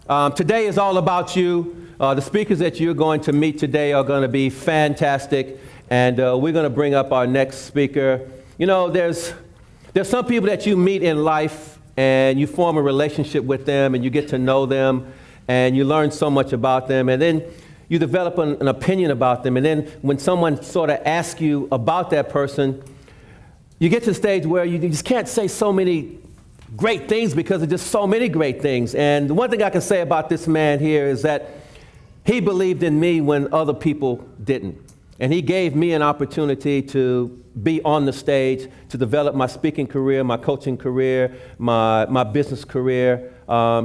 Today is all about you. The speakers that you're going to meet today are going to be fantastic, and we're going to bring up our next speaker. You know, there's some people that you meet in life, and you form a relationship with them, and you get to know them, and you learn so much about them, and then you develop an opinion about them, and then when someone sort of asks you about that person, you get to the stage where you just can't say so many great things because of just so many great things. And the one thing I can say about this man here is that he believed in me when other people didn't. And he gave me an opportunity to be on the stage, to develop my speaking career, my coaching career, my business career.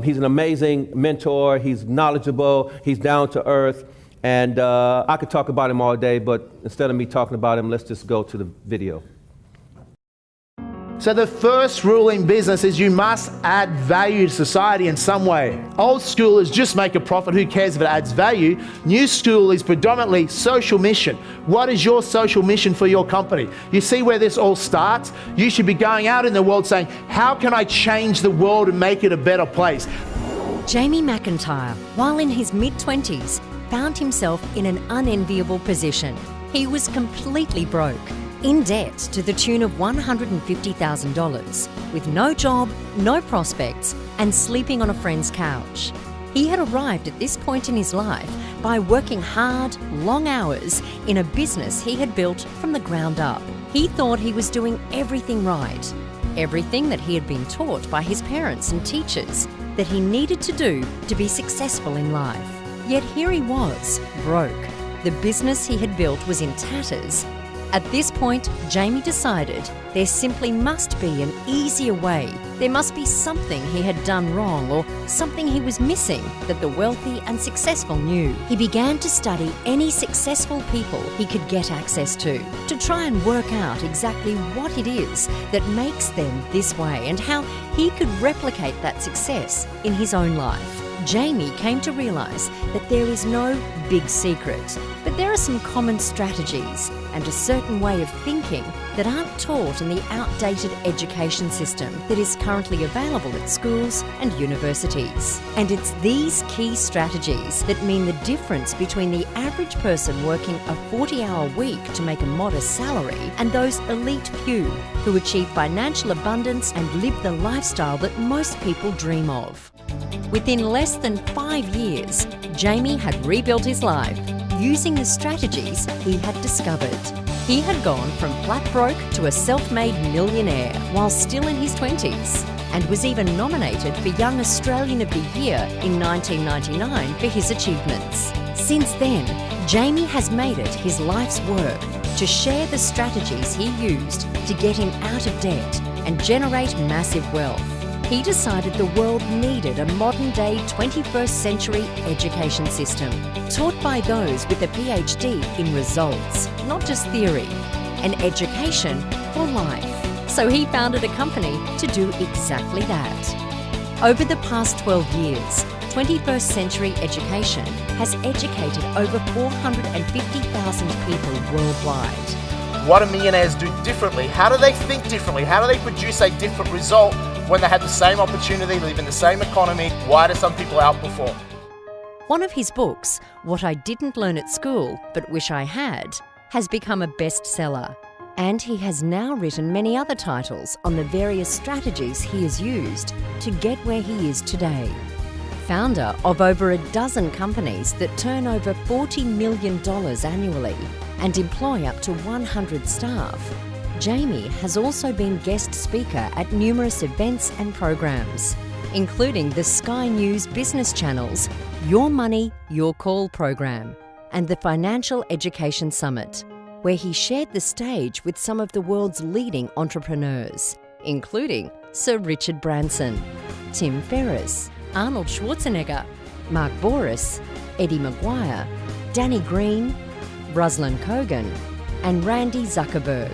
He's an amazing mentor. He's knowledgeable. He's down to earth. And I could talk about him all day, but instead of me talking about him, let's just go to the video. So the first rule in business is you must add value to society in some way. Old school is just make a profit, who cares if it adds value? New school is predominantly social mission. What is your social mission for your company? You see where this all starts? You should be going out in the world saying, how can I change the world and make it a better place? Jamie McIntyre, while in his mid-20s, found himself in an unenviable position. He was completely broke, in debt to the tune of $150,000, with no job, no prospects, and sleeping on a friend's couch. He had arrived at this point in his life by working hard, long hours in a business he had built from the ground up. He thought he was doing everything right, everything that he had been taught by his parents and teachers that he needed to do to be successful in life. Yet here he was, broke. The business he had built was in tatters. At this point, Jamie decided there simply must be an easier way. There must be something he had done wrong or something he was missing that the wealthy and successful knew. He began to study any successful people he could get access to try and work out exactly what it is that makes them this way and how he could replicate that success in his own life. Jamie came to realise that there is no big secret, but there are some common strategies and a certain way of thinking that aren't taught in the outdated education system that is currently available at schools and universities. And it's these key strategies that mean the difference between the average person working a 40-hour week to make a modest salary and those elite few who achieve financial abundance and live the lifestyle that most people dream of. Within less than 5 years, Jamie had rebuilt his life using the strategies he had discovered. He had gone from flat broke to a self-made millionaire while still in his 20s and was even nominated for Young Australian of the Year in 1999 for his achievements. Since then, Jamie has made it his life's work to share the strategies he used to get him out of debt and generate massive wealth. He decided the world needed a modern-day 21st century education system, taught by those with a PhD in results, not just theory, an education for life. So he founded a company to do exactly that. Over the past 12 years, 21st century education has educated over 450,000 people worldwide. What do millionaires do differently? How do they think differently? How do they produce a different result when they have the same opportunity, live in the same economy? Why do some people outperform? One of his books, What I Didn't Learn at School But Wish I Had, has become a bestseller. And he has now written many other titles on the various strategies he has used to get where he is today. Founder of over a dozen companies that turn over $40 million annually and employ up to 100 staff, Jamie has also been guest speaker at numerous events and programs, including the Sky News Business Channel's Your Money, Your Call program and the Financial Education Summit, where he shared the stage with some of the world's leading entrepreneurs, including Sir Richard Branson, Tim Ferriss, Arnold Schwarzenegger, Mark Bouris, Eddie Maguire, Danny Green, Ruslan Kogan, and Randy Zuckerberg.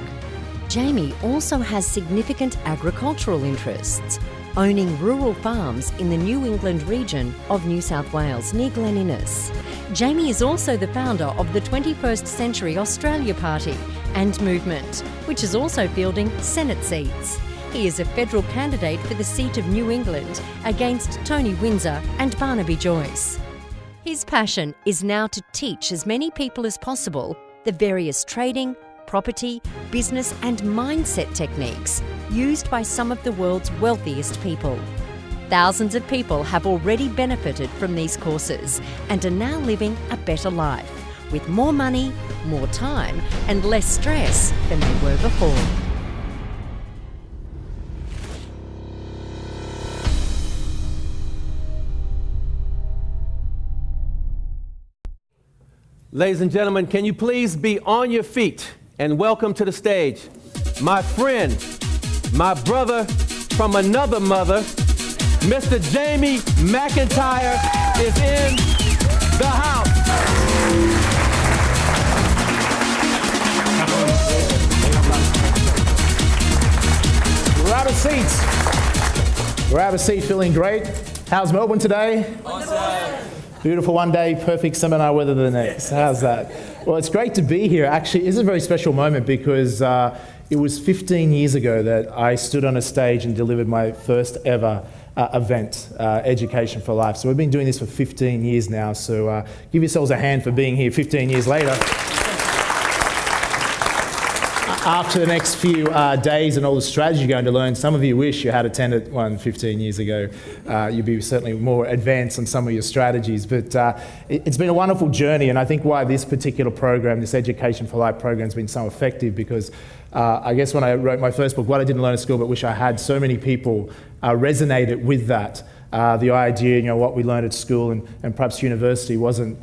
Jamie also has significant agricultural interests, owning rural farms in the New England region of New South Wales near Glen Innes. Jamie is also the founder of the 21st Century Australia Party and movement, which is also fielding Senate seats. He is a federal candidate for the seat of New England against Tony Windsor and Barnaby Joyce. His passion is now to teach as many people as possible the various trading, property, business and mindset techniques used by some of the world's wealthiest people. Thousands of people have already benefited from these courses and are now living a better life with more money, more time and less stress than they were before. Ladies and gentlemen, can you please be on your feet and welcome to the stage my friend, my brother from another mother, Mr. Jamie McIntyre is in the house. Grab a seat. Grab a seat, feeling great. How's Melbourne today? Awesome. Beautiful one day, perfect seminar weather the next. How's that? Well, it's great to be here. Actually, this is a very special moment because it was 15 years ago that I stood on a stage and delivered my first ever event, Education for Life. So we've been doing this for 15 years now, so give yourselves a hand for being here 15 years later. After the next few days and all the strategy you're going to learn, some of you wish you had attended one 15 years ago. You'd be certainly more advanced on some of your strategies. But it's been a wonderful journey, and I think why this particular program, this Education for Life program, has been so effective because I guess when I wrote my first book, What I Didn't Learn at School But Wish I Had, so many people resonated with that. The idea, what we learned at school and perhaps university wasn't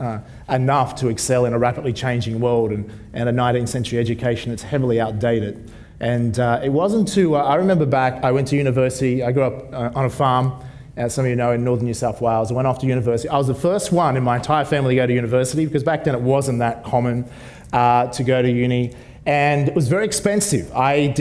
enough to excel in a rapidly changing world and a 19th century education that's heavily outdated. And it wasn't too, I remember back, I went to university, I grew up on a farm, as some of you know, in northern New South Wales. I went off to university. I was the first one in my entire family to go to university because back then it wasn't that common to go to uni. And it was very expensive. I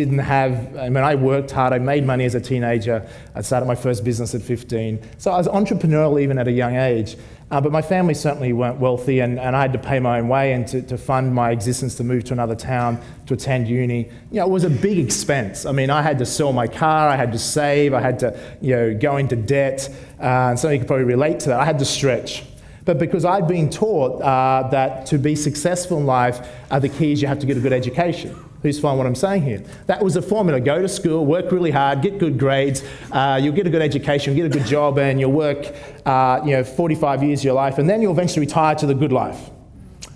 worked hard, I made money as a teenager. I started my first business at 15. So I was entrepreneurial even at a young age. But my family certainly weren't wealthy and I had to pay my own way and to fund my existence to move to another town, to attend uni. It was a big expense. I had to sell my car, I had to save, I had to go into debt. And some of you could probably relate to that. I had to stretch. But because I'd been taught that to be successful in life, the key is you have to get a good education. Who's following what I'm saying here? That was the formula. Go to school, work really hard, get good grades, you'll get a good education, you'll get a good job, and you'll work 45 years of your life, and then you'll eventually retire to the good life.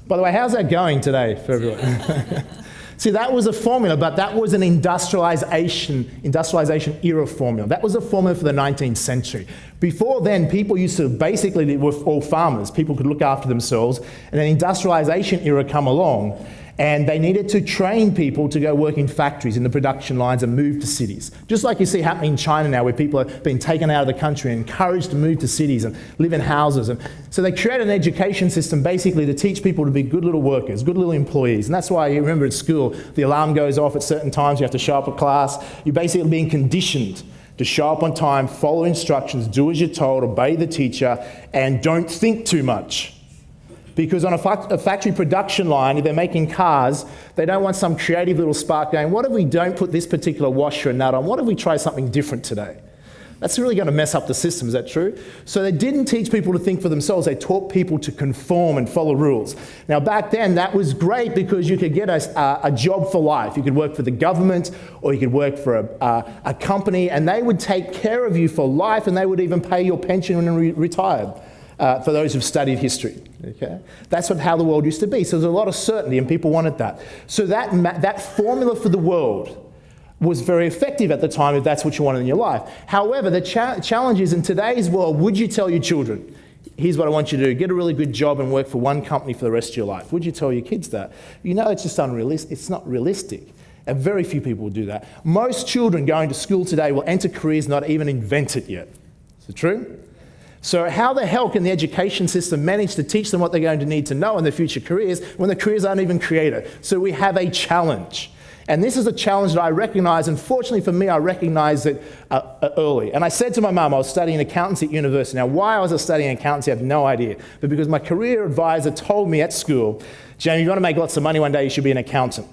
By the way, how's that going today for everyone? See, that was a formula, but that was an industrialization era formula. That was a formula for the 19th century. Before then, people used to basically live with all farmers. People could look after themselves, and then industrialization era come along, and they needed to train people to go work in factories, in the production lines, and move to cities. Just like you see happening in China now, where people are being taken out of the country and encouraged to move to cities and live in houses. And so they created an education system basically to teach people to be good little workers, good little employees. And that's why you remember at school, the alarm goes off at certain times, you have to show up at class. You're basically being conditioned to show up on time, follow instructions, do as you're told, obey the teacher, and don't think too much. Because on a factory production line, if they're making cars, they don't want some creative little spark going, what if we don't put this particular washer and nut on? What if we try something different today? That's really going to mess up the system, is that true? So they didn't teach people to think for themselves, they taught people to conform and follow rules. Now back then, that was great because you could get a job for life. You could work for the government or you could work for a company and they would take care of you for life and they would even pay your pension when you retired. For those who've studied history, okay? That's how the world used to be. So there's a lot of certainty and people wanted that. So that formula for the world was very effective at the time if that's what you wanted in your life. However, the challenge is in today's world, would you tell your children, here's what I want you to do, get a really good job and work for one company for the rest of your life? Would you tell your kids that? It's just unrealistic. It's not realistic. And very few people will do that. Most children going to school today will enter careers not even invented yet. Is it true? So how the hell can the education system manage to teach them what they're going to need to know in their future careers when the careers aren't even created? So we have a challenge. And this is a challenge that I recognize, and fortunately for me, I recognized it early. And I said to my mum, I was studying accountancy at university. Now, why I was studying accountancy, I have no idea. But because my career advisor told me at school, Jamie, if you want to make lots of money one day, you should be an accountant.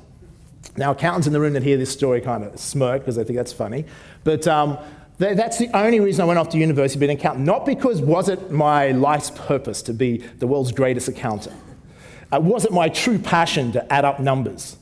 Now, accountants in the room that hear this story kind of smirk because they think that's funny. But that's the only reason I went off to university to be an accountant. Not because was it my life's purpose to be the world's greatest accountant. Was it my true passion to add up numbers?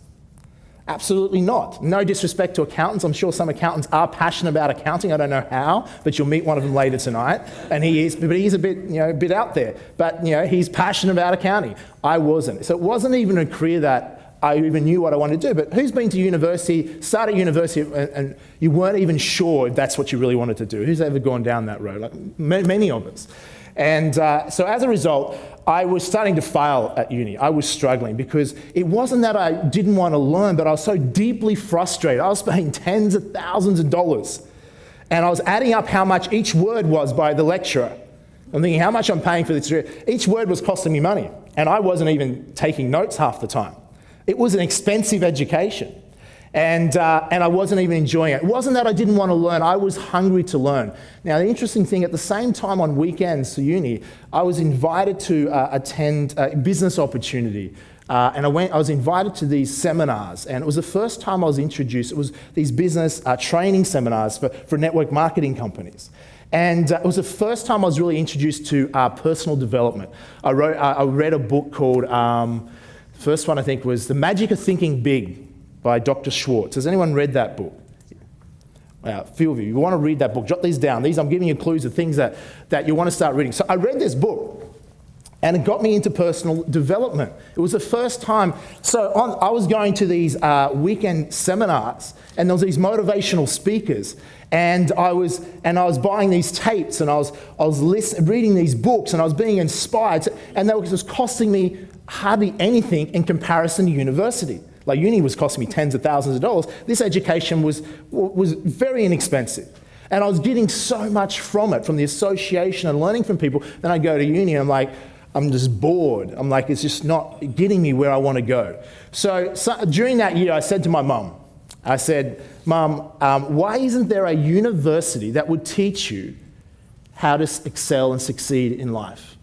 Absolutely not. No disrespect to accountants. I'm sure some accountants are passionate about accounting. I don't know how, but you'll meet one of them later tonight. And he's a bit, a bit out there. But he's passionate about accounting. I wasn't. So it wasn't even a career that I even knew what I wanted to do. But who's been to university, started university, and you weren't even sure if that's what you really wanted to do? Who's ever gone down that road? Like many of us. And so as a result, I was starting to fail at uni. I was struggling because it wasn't that I didn't want to learn, but I was so deeply frustrated. I was paying tens of thousands of dollars. And I was adding up how much each word was by the lecturer. I'm thinking, how much I'm paying for this? Each word was costing me money. And I wasn't even taking notes half the time. It was an expensive education. And I wasn't even enjoying it. It wasn't that I didn't want to learn. I was hungry to learn. Now, the interesting thing, at the same time on weekends to uni, I was invited to attend a business opportunity. And I was invited to these seminars. And it was the first time I was introduced. It was these business training seminars for network marketing companies. And it was the first time I was really introduced to personal development. I read a book called, first one I think was The Magic of Thinking Big by Dr. Schwartz. Has anyone read that book? A few of you. You want to read that book, jot these down. I'm giving you clues of things that you want to start reading. So I read this book, and it got me into personal development. It was the first time. So I was going to these weekend seminars, and there was these motivational speakers, and I was buying these tapes, and I was reading these books, and I was being inspired, and it was costing me hardly anything in comparison to university. Like uni was costing me tens of thousands of dollars. This education was very inexpensive. And I was getting so much from it, from the association and learning from people. Then I go to uni and I'm just bored. I'm like, it's just not getting me where I want to go. So during that year, I said to my mum, I said, Mum, why isn't there a university that would teach you how to excel and succeed in life?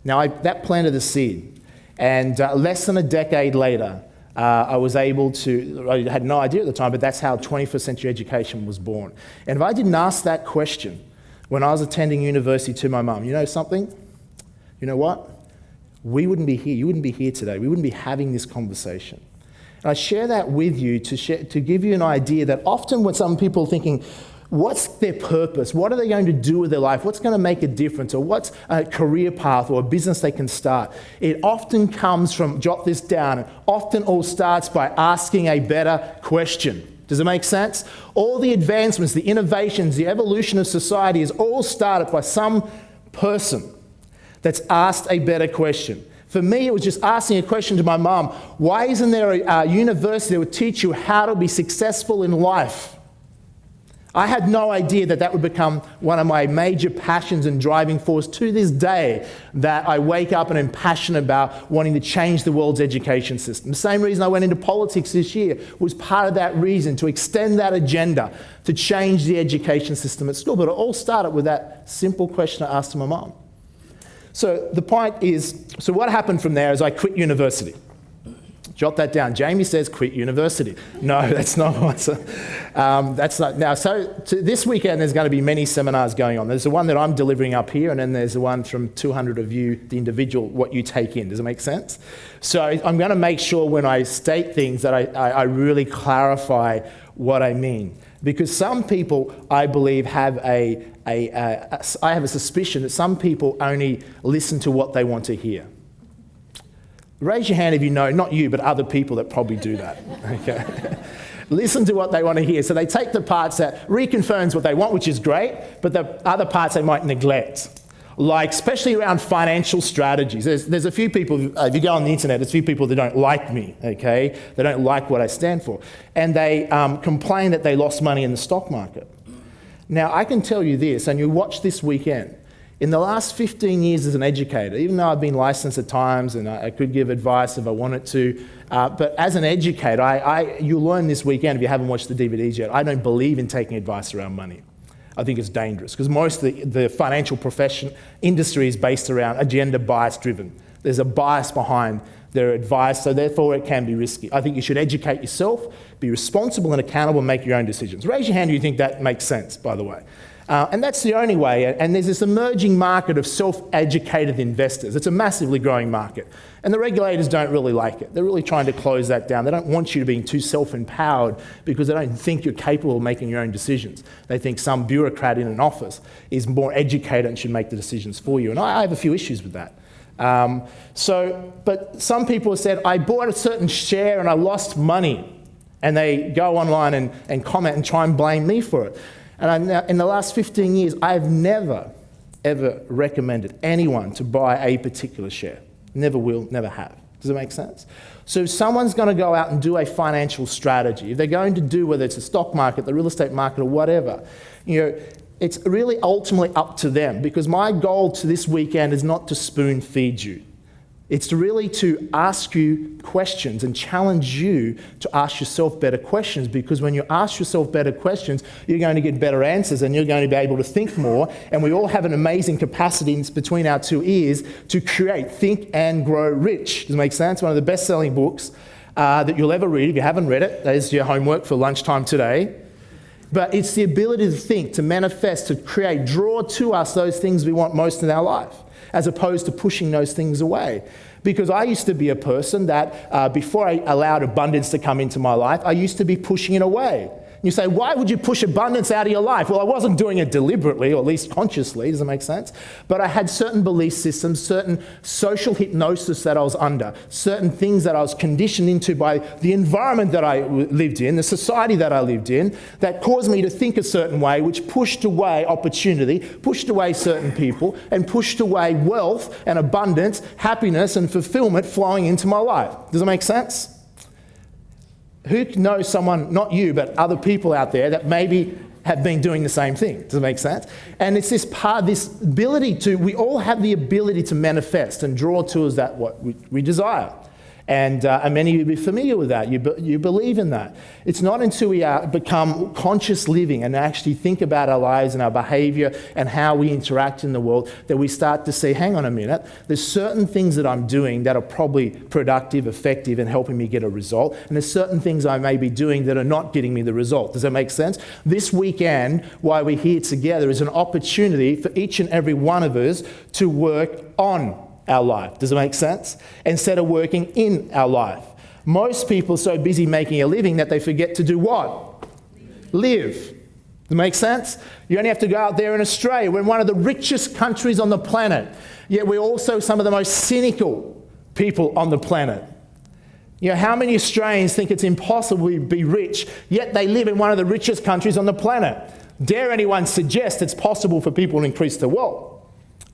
Now, that planted a seed. And less than a decade later, I was able to, I had no idea at the time, but that's how 21st century education was born. And if I didn't ask that question when I was attending university to my mum, you know something? You know what? We wouldn't be here. You wouldn't be here today. We wouldn't be having this conversation. And I share that with you to give you an idea that often when some people are thinking, what's their purpose? What are they going to do with their life? What's going to make a difference? Or what's a career path or a business they can start? It often comes from, jot this down, it often all starts by asking a better question. Does it make sense? All the advancements, the innovations, the evolution of society is all started by some person that's asked a better question. For me, it was just asking a question to my mum, why isn't there a university that would teach you how to be successful in life? I had no idea that would become one of my major passions and driving force to this day, that I wake up and am passionate about wanting to change the world's education system. The same reason I went into politics this year was part of that reason, to extend that agenda, to change the education system at school. But it all started with that simple question I asked to my mum. So the point is, so what happened from there is I quit university. Jot that down. Jamie says quit university. No, that's not what. That's not. Now, so this weekend there's going to be many seminars going on. There's the one that I'm delivering up here, and then there's the one from 200 of you, the individual, what you take in. Does it make sense? So I'm going to make sure when I state things that I really clarify what I mean. Because some people, I believe, have I have a suspicion that some people only listen to what they want to hear. Raise your hand if you know, not you, but other people that probably do that. Okay. Listen to what they want to hear. So they take the parts that reconfirms what they want, which is great, but the other parts they might neglect. Like, especially around financial strategies. There's a few people, if you go on the internet, there's a few people that don't like me, okay? They don't like what I stand for. And they complain that they lost money in the stock market. Now, I can tell you this, and you watch this weekend, in the last 15 years as an educator, even though I've been licensed at times and I could give advice if I wanted to, but as an educator, you'll learn this weekend if you haven't watched the DVDs yet, I don't believe in taking advice around money. I think it's dangerous because most of the financial industry is based around agenda bias driven. There's a bias behind their advice, so therefore it can be risky. I think you should educate yourself, be responsible and accountable, and make your own decisions. Raise your hand if you think that makes sense, by the way. And that's the only way. And there's this emerging market of self-educated investors. It's a massively growing market. And the regulators don't really like it. They're really trying to close that down. They don't want you to be too self-empowered because they don't think you're capable of making your own decisions. They think some bureaucrat in an office is more educated and should make the decisions for you. And I have a few issues with that. But some people have said, I bought a certain share and I lost money. And they go online and comment and try and blame me for it. And in the last 15 years, I've never, ever recommended anyone to buy a particular share. Never will, never have. Does it make sense? So if someone's going to go out and do a financial strategy, if they're going to do, whether it's the stock market, the real estate market, or whatever, it's really ultimately up to them, because my goal to this weekend is not to spoon feed you. It's really to ask you questions and challenge you to ask yourself better questions, because when you ask yourself better questions, you're going to get better answers and you're going to be able to think more. And we all have an amazing capacity between our two ears to create, think and grow rich. Does it make sense? One of the best-selling books that you'll ever read. If you haven't read it, that is your homework for lunchtime today. But it's the ability to think, to manifest, to create, draw to us those things we want most in our life, as opposed to pushing those things away. Because I used to be a person that, before I allowed abundance to come into my life, I used to be pushing it away. You say, why would you push abundance out of your life? Well, I wasn't doing it deliberately, or at least consciously, does it make sense? But I had certain belief systems, certain social hypnosis that I was under, certain things that I was conditioned into by the environment that I lived in, the society that I lived in, that caused me to think a certain way, which pushed away opportunity, pushed away certain people, and pushed away wealth and abundance, happiness and fulfillment flowing into my life. Does it make sense? Who knows someone, not you, but other people out there that maybe have been doing the same thing? Does it make sense? And it's this part, this ability to, we all have the ability to manifest and draw to us that what we desire. And many of you will be familiar with that. You believe in that. It's not until we become conscious living and actually think about our lives and our behavior and how we interact in the world that we start to see, hang on a minute, there's certain things that I'm doing that are probably productive, effective, and helping me get a result. And there's certain things I may be doing that are not getting me the result. Does that make sense? This weekend, why we're here together, is an opportunity for each and every one of us to work on our life. Does it make sense? Instead of working in our life. Most people are so busy making a living that they forget to do what? Live. Does it make sense? You only have to go out there in Australia. We're one of the richest countries on the planet. Yet we're also some of the most cynical people on the planet. How many Australians think it's impossible to be rich, yet they live in one of the richest countries on the planet? Dare anyone suggest it's possible for people to increase their wealth?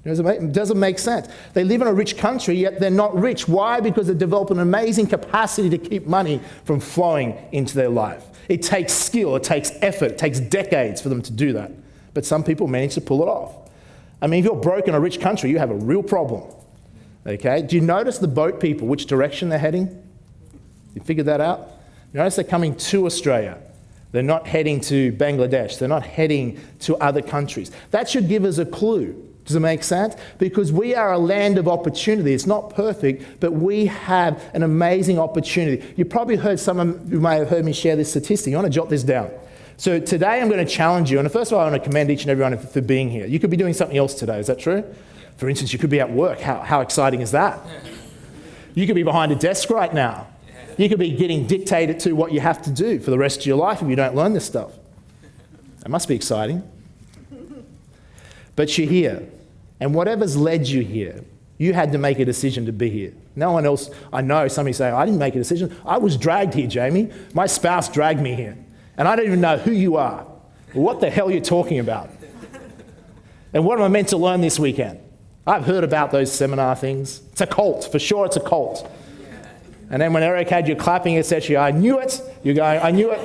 It doesn't make sense. They live in a rich country, yet they're not rich. Why? Because they develop an amazing capacity to keep money from flowing into their life. It takes skill, it takes effort, it takes decades for them to do that. But some people manage to pull it off. I mean, if you're broke in a rich country, you have a real problem. Okay? Do you notice the boat people, which direction they're heading? You figured that out? You notice they're coming to Australia. They're not heading to Bangladesh. They're not heading to other countries. That should give us a clue. Does it make sense? Because we are a land of opportunity. It's not perfect, but we have an amazing opportunity. You probably heard, some of you may have heard me share this statistic. You want to jot this down. So today I'm going to challenge you, and first of all I want to commend each and everyone for being here. You could be doing something else today, is that true? For instance, you could be at work. How exciting is that? You could be behind a desk right now. You could be getting dictated to what you have to do for the rest of your life if you don't learn this stuff. That must be exciting. But you're here, and whatever's led you here, you had to make a decision to be here. No one else, I know somebody saying, I didn't make a decision. I was dragged here, Jamie. My spouse dragged me here. And I don't even know who you are, or what the hell you're talking about. And what am I meant to learn this weekend? I've heard about those seminar things. It's a cult, for sure it's a cult. And then when Eric had you clapping, etc., I knew it. You're going, I knew it.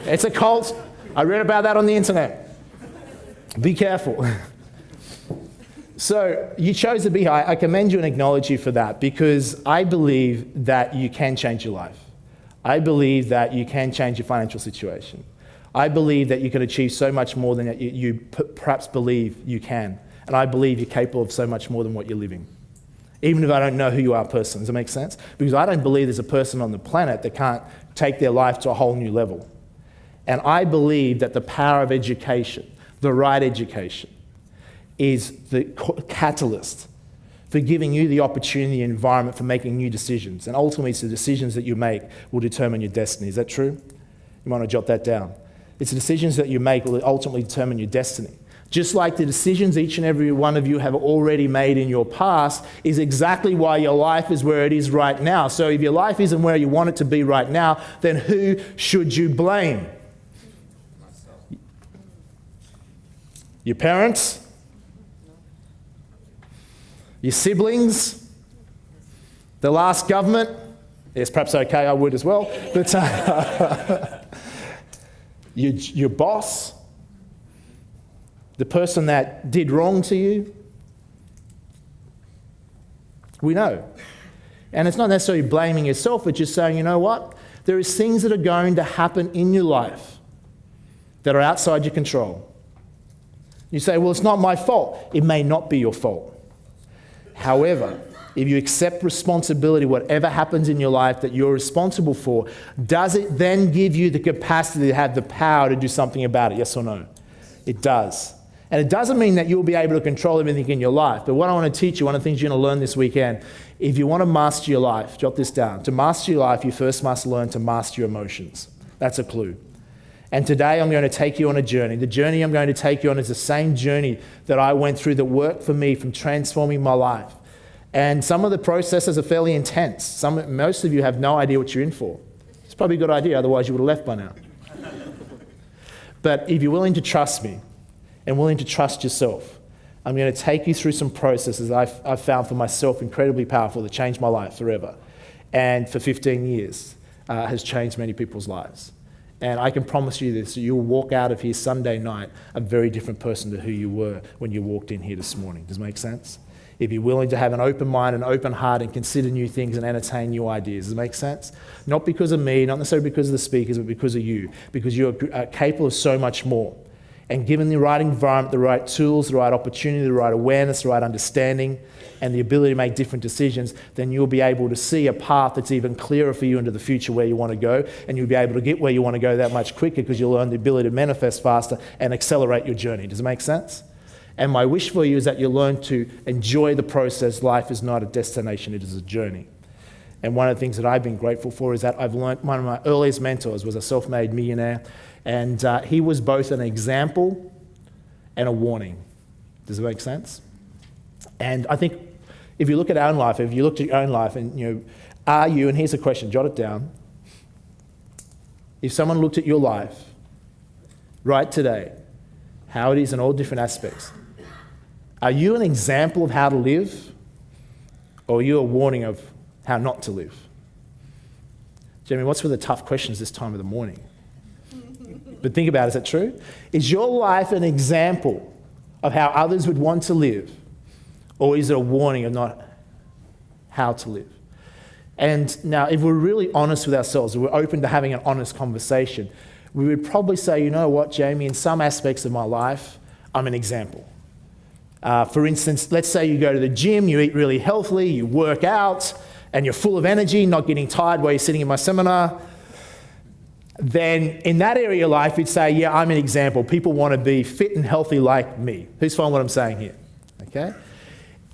It's a cult. I read about that on the internet. Be careful. So you chose to be here. I commend you and acknowledge you for that, because I believe that you can change your life. I believe that you can change your financial situation. I believe that you can achieve so much more than you perhaps believe you can. And I believe you're capable of so much more than what you're living. even if I don't know who you are personally. Does that make sense? Because I don't believe there's a person on the planet that can't take their life to a whole new level. And I believe that the power of education, the right education, is the catalyst for giving you the opportunity, the environment for making new decisions. And ultimately, it's the decisions that you make will determine your destiny. Is that true? You might want to jot that down. It's the decisions that you make will ultimately determine your destiny. Just like the decisions each and every one of you have already made in your past is exactly why your life is where it is right now. So if your life isn't where you want it to be right now, then who should you blame? Your parents? Your siblings? The last government? Yes, perhaps okay, I would as well. But your boss? The person that did wrong to you? We know. And it's not necessarily blaming yourself, it's just saying, you know what? There is things that are going to happen in your life that are outside your control. You say, well, it's not my fault. It may not be your fault. However, if you accept responsibility, whatever happens in your life that you're responsible for, does it then give you the capacity to have the power to do something about it? Yes or no? It does. And it doesn't mean that you'll be able to control everything in your life. But what I want to teach you, one of the things you're going to learn this weekend, if you want to master your life, jot this down. To master your life, you first must learn to master your emotions. That's a clue. And today I'm going to take you on a journey. The journey I'm going to take you on is the same journey that I went through that worked for me from transforming my life. And some of the processes are fairly intense. Most of you have no idea what you're in for. It's probably a good idea, otherwise you would have left by now. But if you're willing to trust me and willing to trust yourself, I'm going to take you through some processes I've found for myself incredibly powerful that changed my life forever. And for 15 years has changed many people's lives. And I can promise you this, you'll walk out of here Sunday night a very different person to who you were when you walked in here this morning. Does it make sense? If you're willing to have an open mind, an open heart, and consider new things and entertain new ideas. Does it make sense? Not because of me, not necessarily because of the speakers, but because of you. Because you're capable of so much more. And given the right environment, the right tools, the right opportunity, the right awareness, the right understanding, and the ability to make different decisions, then you'll be able to see a path that's even clearer for you into the future where you want to go, and you'll be able to get where you want to go that much quicker because you'll learn the ability to manifest faster and accelerate your journey. Does it make sense? And my wish for you is that you learn to enjoy the process. Life is not a destination, it is a journey. And one of the things that I've been grateful for is that I've learned, one of my earliest mentors was a self-made millionaire, and he was both an example and a warning. Does it make sense? And I think if you look at our own life, if you looked at your own life and are you, and here's a question, jot it down. If someone looked at your life right today, how it is in all different aspects, are you an example of how to live, or are you a warning of how not to live? Jamie, what's with the tough questions this time of the morning? But think about it, is that true? Is your life an example of how others would want to live, or is it a warning of not how to live? And now, if we're really honest with ourselves, if we're open to having an honest conversation, we would probably say, you know what, Jamie, in some aspects of my life, I'm an example. For instance, let's say you go to the gym, you eat really healthily, you work out, and you're full of energy, not getting tired while you're sitting in my seminar. Then in that area of life, you'd say, yeah, I'm an example. People want to be fit and healthy like me. Who's following what I'm saying here? Okay?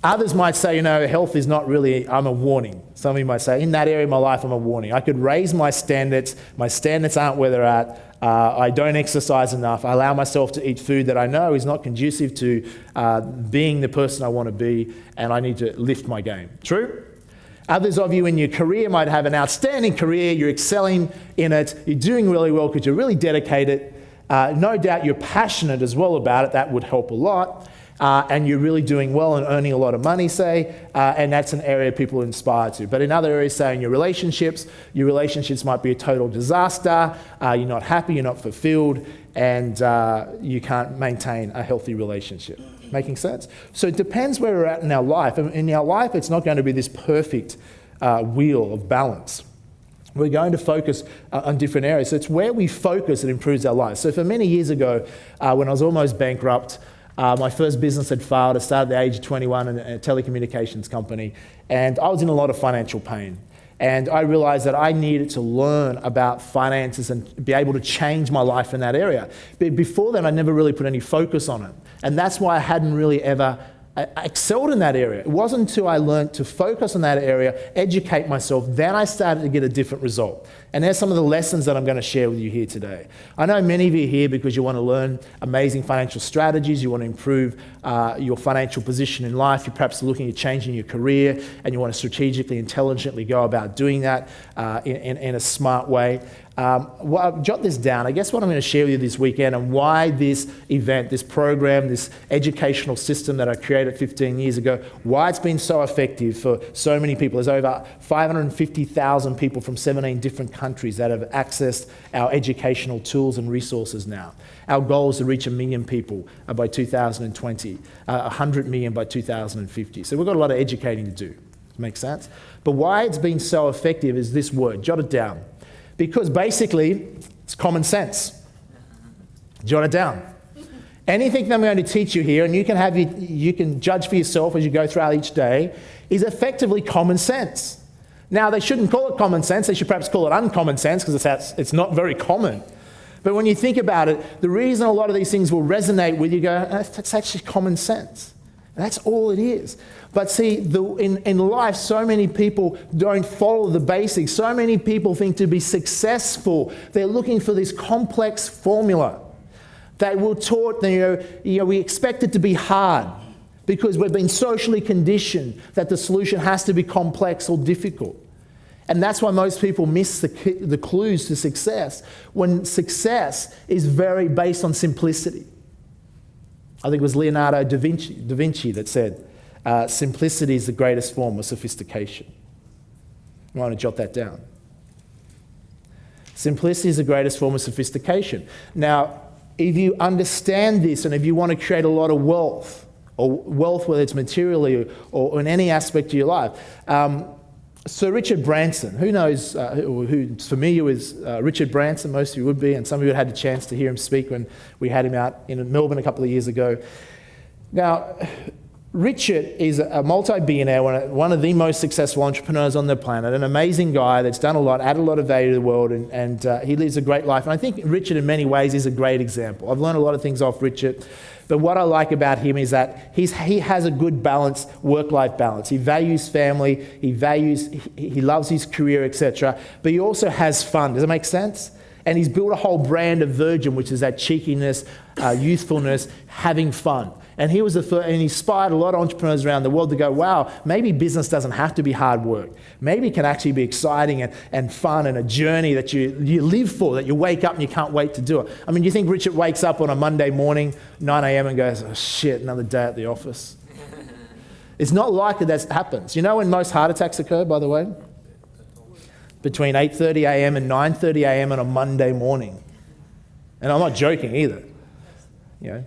Others might say, health is not really, I'm a warning. Some of you might say, in that area of my life, I'm a warning. I could raise my standards. My standards aren't where they're at. I don't exercise enough. I allow myself to eat food that I know is not conducive to being the person I want to be, and I need to lift my game. True? Others of you in your career might have an outstanding career. You're excelling in it. You're doing really well because you're really dedicated. No doubt you're passionate as well about it. That would help a lot. And you're really doing well and earning a lot of money, say, and that's an area people are inspired to. But in other areas, say in your relationships might be a total disaster. You're not happy, you're not fulfilled, and you can't maintain a healthy relationship. Making sense? So it depends where we're at in our life. And in our life, it's not going to be this perfect wheel of balance. We're going to focus on different areas. So it's where we focus that improves our lives. So for many years ago, when I was almost bankrupt, My first business had failed. I started at the age of 21 in a telecommunications company, and I was in a lot of financial pain. And I realized that I needed to learn about finances and be able to change my life in that area. But before then, I never really put any focus on it. And that's why I hadn't really ever excelled in that area. It wasn't until I learned to focus on that area, educate myself, then I started to get a different result. And there's some of the lessons that I'm going to share with you here today. I know many of you are here because you want to learn amazing financial strategies, you want to improve your financial position in life, you're perhaps looking at changing your career, and you want to strategically, intelligently go about doing that in a smart way. Jot this down. I guess what I'm going to share with you this weekend and why this event, this program, this educational system that I created 15 years ago, why it's been so effective for so many people. There's over 550,000 people from 17 different countries that have accessed our educational tools and resources now. Our goal is to reach 1 million people by 2020, 100 million by 2050. So we've got a lot of educating to do. Makes sense? But why it's been so effective is this word. Jot it down. Because basically, it's common sense. Jot it down. Anything that I'm going to teach you here, and you can judge for yourself as you go throughout each day, is effectively common sense. Now, they shouldn't call it common sense. They should perhaps call it uncommon sense because it's not very common. But when you think about it, the reason a lot of these things will resonate with you, go, that's actually common sense. That's all it is. But see, in life, so many people don't follow the basics. So many people think to be successful, they're looking for this complex formula. They were taught, we expect it to be hard because we've been socially conditioned that the solution has to be complex or difficult. And that's why most people miss the clues to success, when success is very based on simplicity. I think it was Leonardo da Vinci that said, simplicity is the greatest form of sophistication. I want to jot that down. Simplicity is the greatest form of sophistication. Now, if you understand this and if you want to create a lot of wealth, or wealth whether it's materially or in any aspect of your life, Sir Richard Branson, who knows, who's familiar with Richard Branson, most of you would be, and some of you had the chance to hear him speak when we had him out in Melbourne a couple of years ago. Now, Richard is a multi-billionaire, one of the most successful entrepreneurs on the planet, an amazing guy that's done a lot, added a lot of value to the world, and he lives a great life. And I think Richard, in many ways, is a great example. I've learned a lot of things off Richard, but what I like about him is that he has a good balance, work-life balance. He values family, he loves his career, etc. But he also has fun. Does that make sense? And he's built a whole brand of Virgin, which is that cheekiness, youthfulness, having fun. And he was the first, and he inspired a lot of entrepreneurs around the world to go, wow, maybe business doesn't have to be hard work. Maybe it can actually be exciting and fun and a journey that you live for, that you wake up and you can't wait to do it. I mean, do you think Richard wakes up on a Monday morning, 9 a.m. and goes, oh shit, another day at the office? It's not likely that happens. You know when most heart attacks occur, by the way? Between 8:30 a.m. and 9:30 a.m. on a Monday morning. And I'm not joking either.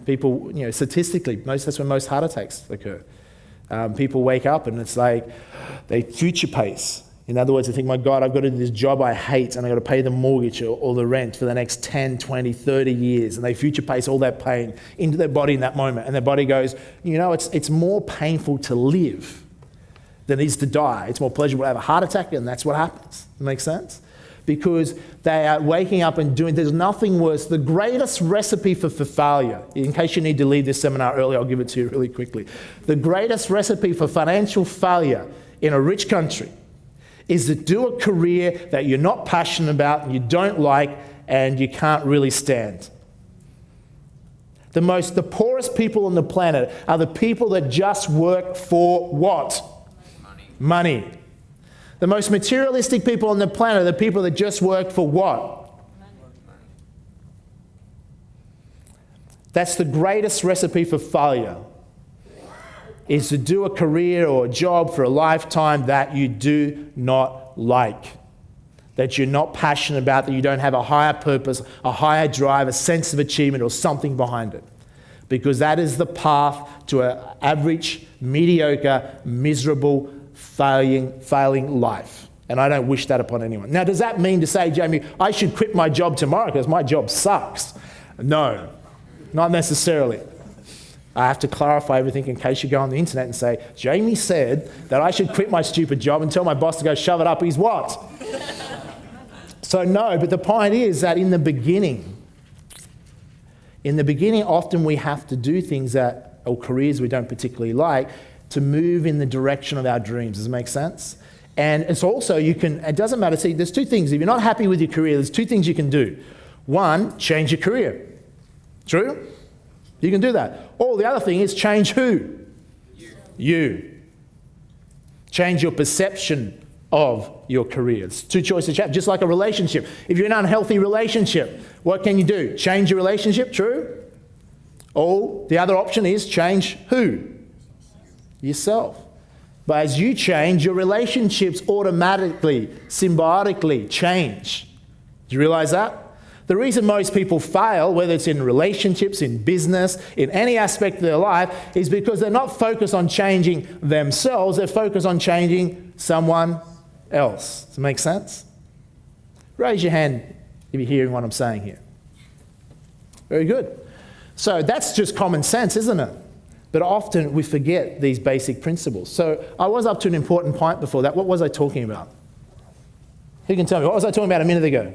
People, statistically, that's when most heart attacks occur. People wake up and it's like they future pace. In other words, they think, my God, I've got to do this job I hate and I've got to pay the mortgage or the rent for the next 10, 20, 30 years. And they future pace all that pain into their body in that moment. And their body goes, it's more painful to live than it is to die. It's more pleasurable to have a heart attack, and that's what happens. It makes sense? Because they are waking up and there's nothing worse. The greatest recipe for failure, in case you need to leave this seminar early, I'll give it to you really quickly. The greatest recipe for financial failure in a rich country is to do a career that you're not passionate about, and you don't like, and you can't really stand. The poorest people on the planet are the people that just work for what? Money. The most materialistic people on the planet are the people that just work for what? That's the greatest recipe for failure, is to do a career or a job for a lifetime that you do not like, that you're not passionate about, that you don't have a higher purpose, a higher drive, a sense of achievement or something behind it. Because that is the path to an average, mediocre, miserable, failing life. And I don't wish that upon anyone. Now, does that mean to say, Jamie, I should quit my job tomorrow because my job sucks? No, not necessarily. I have to clarify everything in case you go on the internet and say, Jamie said that I should quit my stupid job and tell my boss to go shove it up his what? So no, but the point is that in the beginning, often we have to do things or careers we don't particularly like to move in the direction of our dreams. Does it make sense? And it's also, it doesn't matter. See, there's two things. If you're not happy with your career, there's two things you can do. One, change your career. True? You can do that. Or the other thing is change who? You. Change your perception of your career. It's two choices you have, just like a relationship. If you're in an unhealthy relationship, what can you do? Change your relationship, true? Or the other option is change who? Yourself. But as you change, your relationships automatically, symbiotically change. Do you realize that? The reason most people fail, whether it's in relationships, in business, in any aspect of their life, is because they're not focused on changing themselves, they're focused on changing someone else. Does it make sense? Raise your hand if you're hearing what I'm saying here. Very good. So that's just common sense, isn't it? But often we forget these basic principles. So I was up to an important point before that. What was I talking about? Who can tell me? What was I talking about a minute ago?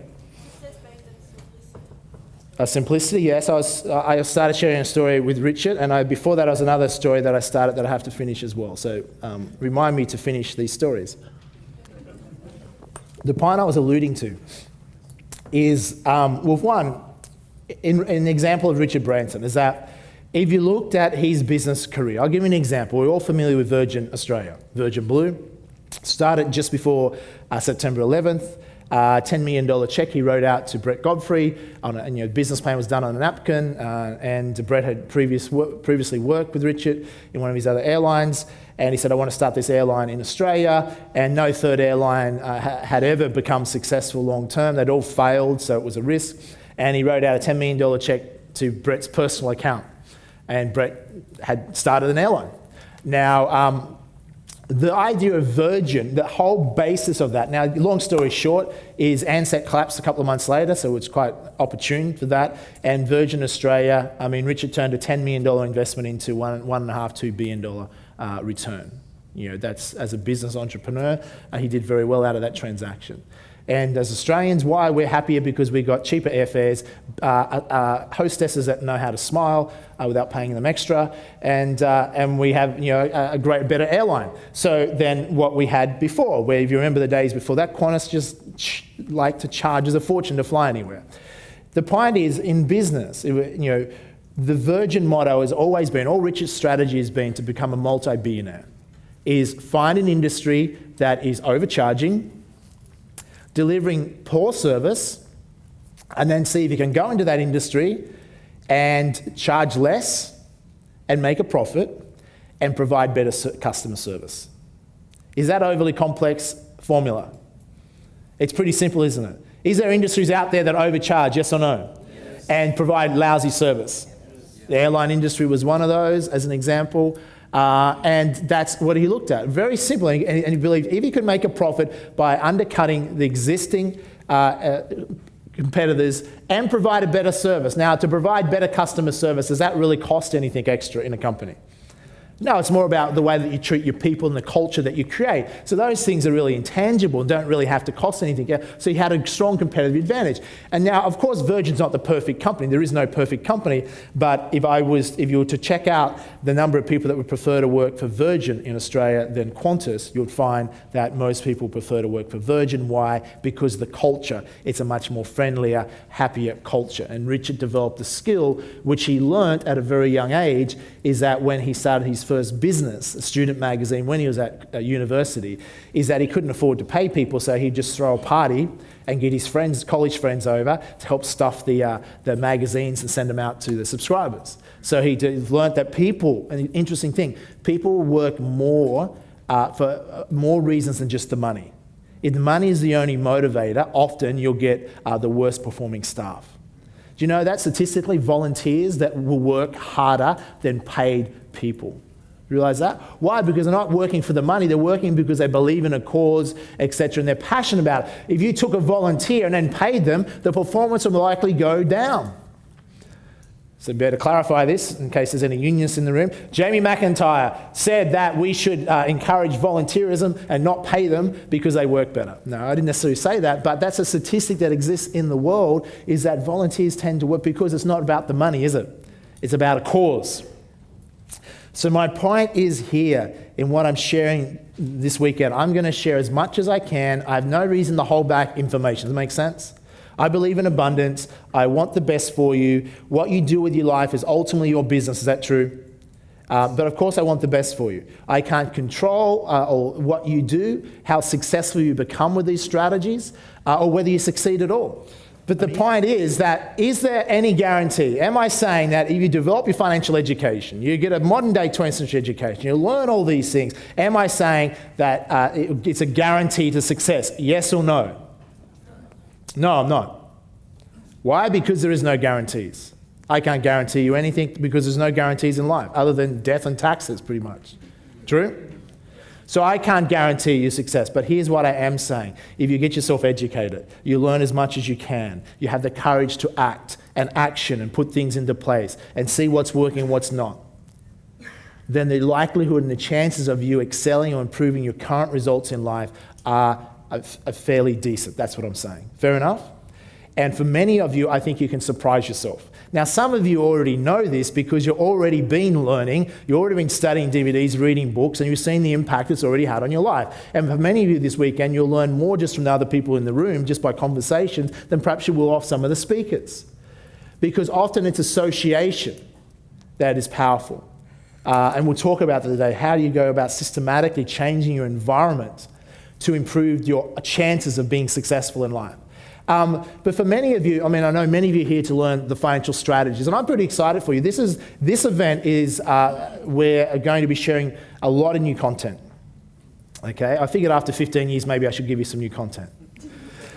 Simplicity, yes. I started sharing a story with Richard, and before that, there was another story that I started that I have to finish as well. So remind me to finish these stories. The point I was alluding to is, with one, in an example of Richard Branson, is that if you looked at his business career, I'll give you an example. We're all familiar with Virgin Australia. Virgin Blue started just before September 11th. $10 million check he wrote out to Brett Godfrey. Business plan was done on a napkin, and Brett had previously worked with Richard in one of his other airlines, and he said, I want to start this airline in Australia, and no third airline had ever become successful long term. They'd all failed, so it was a risk, and he wrote out a $10 million check to Brett's personal account, and Brett had started an airline. Now, the idea of Virgin, the whole basis of that, now long story short, is Ansett collapsed a couple of months later, so it's quite opportune for that. And Virgin Australia, Richard turned a $10 million investment into $1.5–2 billion return. That's, as a business entrepreneur, he did very well out of that transaction. And as Australians, why we're happier? Because we got cheaper airfares, hostesses that know how to smile without paying them extra, and we have a better airline. So than what we had before, where if you remember the days before that, Qantas just liked to charge us a fortune to fly anywhere. The point is, in business, the Virgin motto has always been, all Richard's strategy has been to become a multi-billionaire, is find an industry that is overcharging, delivering poor service, and then see if you can go into that industry and charge less and make a profit and provide better customer service. Is that overly complex formula? It's pretty simple, isn't it? Is there industries out there that overcharge, yes or no? Yes. And provide lousy service? Yes. The airline industry was one of those, as an example. And that's what he looked at. Very simple. And he believed if he could make a profit by undercutting the existing competitors and provide a better service. Now, to provide better customer service, does that really cost anything extra in a company? No, it's more about the way that you treat your people and the culture that you create. So those things are really intangible and don't really have to cost anything. So he had a strong competitive advantage. And now, of course, Virgin's not the perfect company. There is no perfect company. But if you were to check out the number of people that would prefer to work for Virgin in Australia than Qantas, you would find that most people prefer to work for Virgin. Why? Because the culture, it's a much more friendlier, happier culture. And Richard developed a skill, which he learnt at a very young age, is that when he started his first business, a student magazine, when he was at university, is that he couldn't afford to pay people, so he'd just throw a party and get his friends, college friends over to help stuff the magazines and send them out to the subscribers. So he learnt that people, an interesting thing, people work more for more reasons than just the money. If the money is the only motivator, often you'll get the worst performing staff. Do you know that statistically volunteers that will work harder than paid people? Realize that? Why? Because they're not working for the money, they're working because they believe in a cause, etc., and they're passionate about it. If you took a volunteer and then paid them, the performance will likely go down. So better clarify this in case there's any unionists in the room. Jamie McIntyre said that we should encourage volunteerism and not pay them because they work better. No, I didn't necessarily say that, but that's a statistic that exists in the world, is that volunteers tend to work because it's not about the money, is it? It's about a cause. So my point is here in what I'm sharing this weekend. I'm going to share as much as I can. I have no reason to hold back information. Does that make sense? I believe in abundance. I want the best for you. What you do with your life is ultimately your business. Is that true? But of course, I want the best for you. I can't control or what you do, how successful you become with these strategies, or whether you succeed at all. But the point is that, is there any guarantee? Am I saying that if you develop your financial education, you get a modern day 20th century education, you learn all these things, am I saying that it's a guarantee to success? Yes or no? No, I'm not. Why? Because there is no guarantees. I can't guarantee you anything because there's no guarantees in life other than death and taxes, pretty much. True? So I can't guarantee you success, but here's what I am saying. If you get yourself educated, you learn as much as you can, you have the courage to act and action and put things into place and see what's working and what's not, then the likelihood and the chances of you excelling or improving your current results in life are fairly decent. That's what I'm saying. Fair enough? And for many of you, I think you can surprise yourself. Now, some of you already know this because you've already been learning, you've already been studying DVDs, reading books, and you've seen the impact it's already had on your life. And for many of you this weekend, you'll learn more just from the other people in the room, just by conversations, than perhaps you will off some of the speakers. Because often it's association that is powerful. And we'll talk about that today. How do you go about systematically changing your environment to improve your chances of being successful in life? But for many of you, I know many of you are here to learn the financial strategies, and I'm pretty excited for you. This event is we're going to be sharing a lot of new content. Okay, I figured after 15 years, maybe I should give you some new content.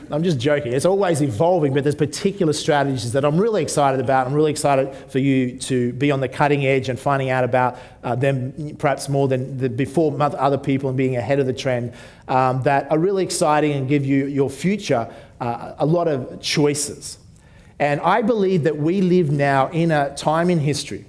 I'm just joking. It's always evolving, but there's particular strategies that I'm really excited about. I'm really excited for you to be on the cutting edge and finding out about them perhaps more than before other people and being ahead of the trend that are really exciting and give you your future a lot of choices. And I believe that we live now in a time in history.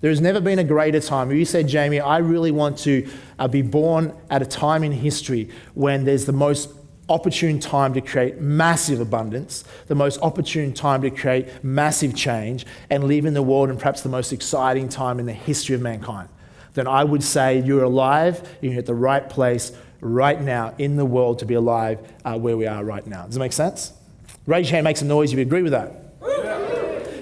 There's never been a greater time. You said, Jamie, I really want to be born at a time in history when there's the most opportune time to create massive abundance, the most opportune time to create massive change and live in the world in perhaps the most exciting time in the history of mankind. Then I would say you're alive, you're at the right place right now in the world to be alive where we are right now. Does it make sense? Raise your hand, make some noise if you agree with that.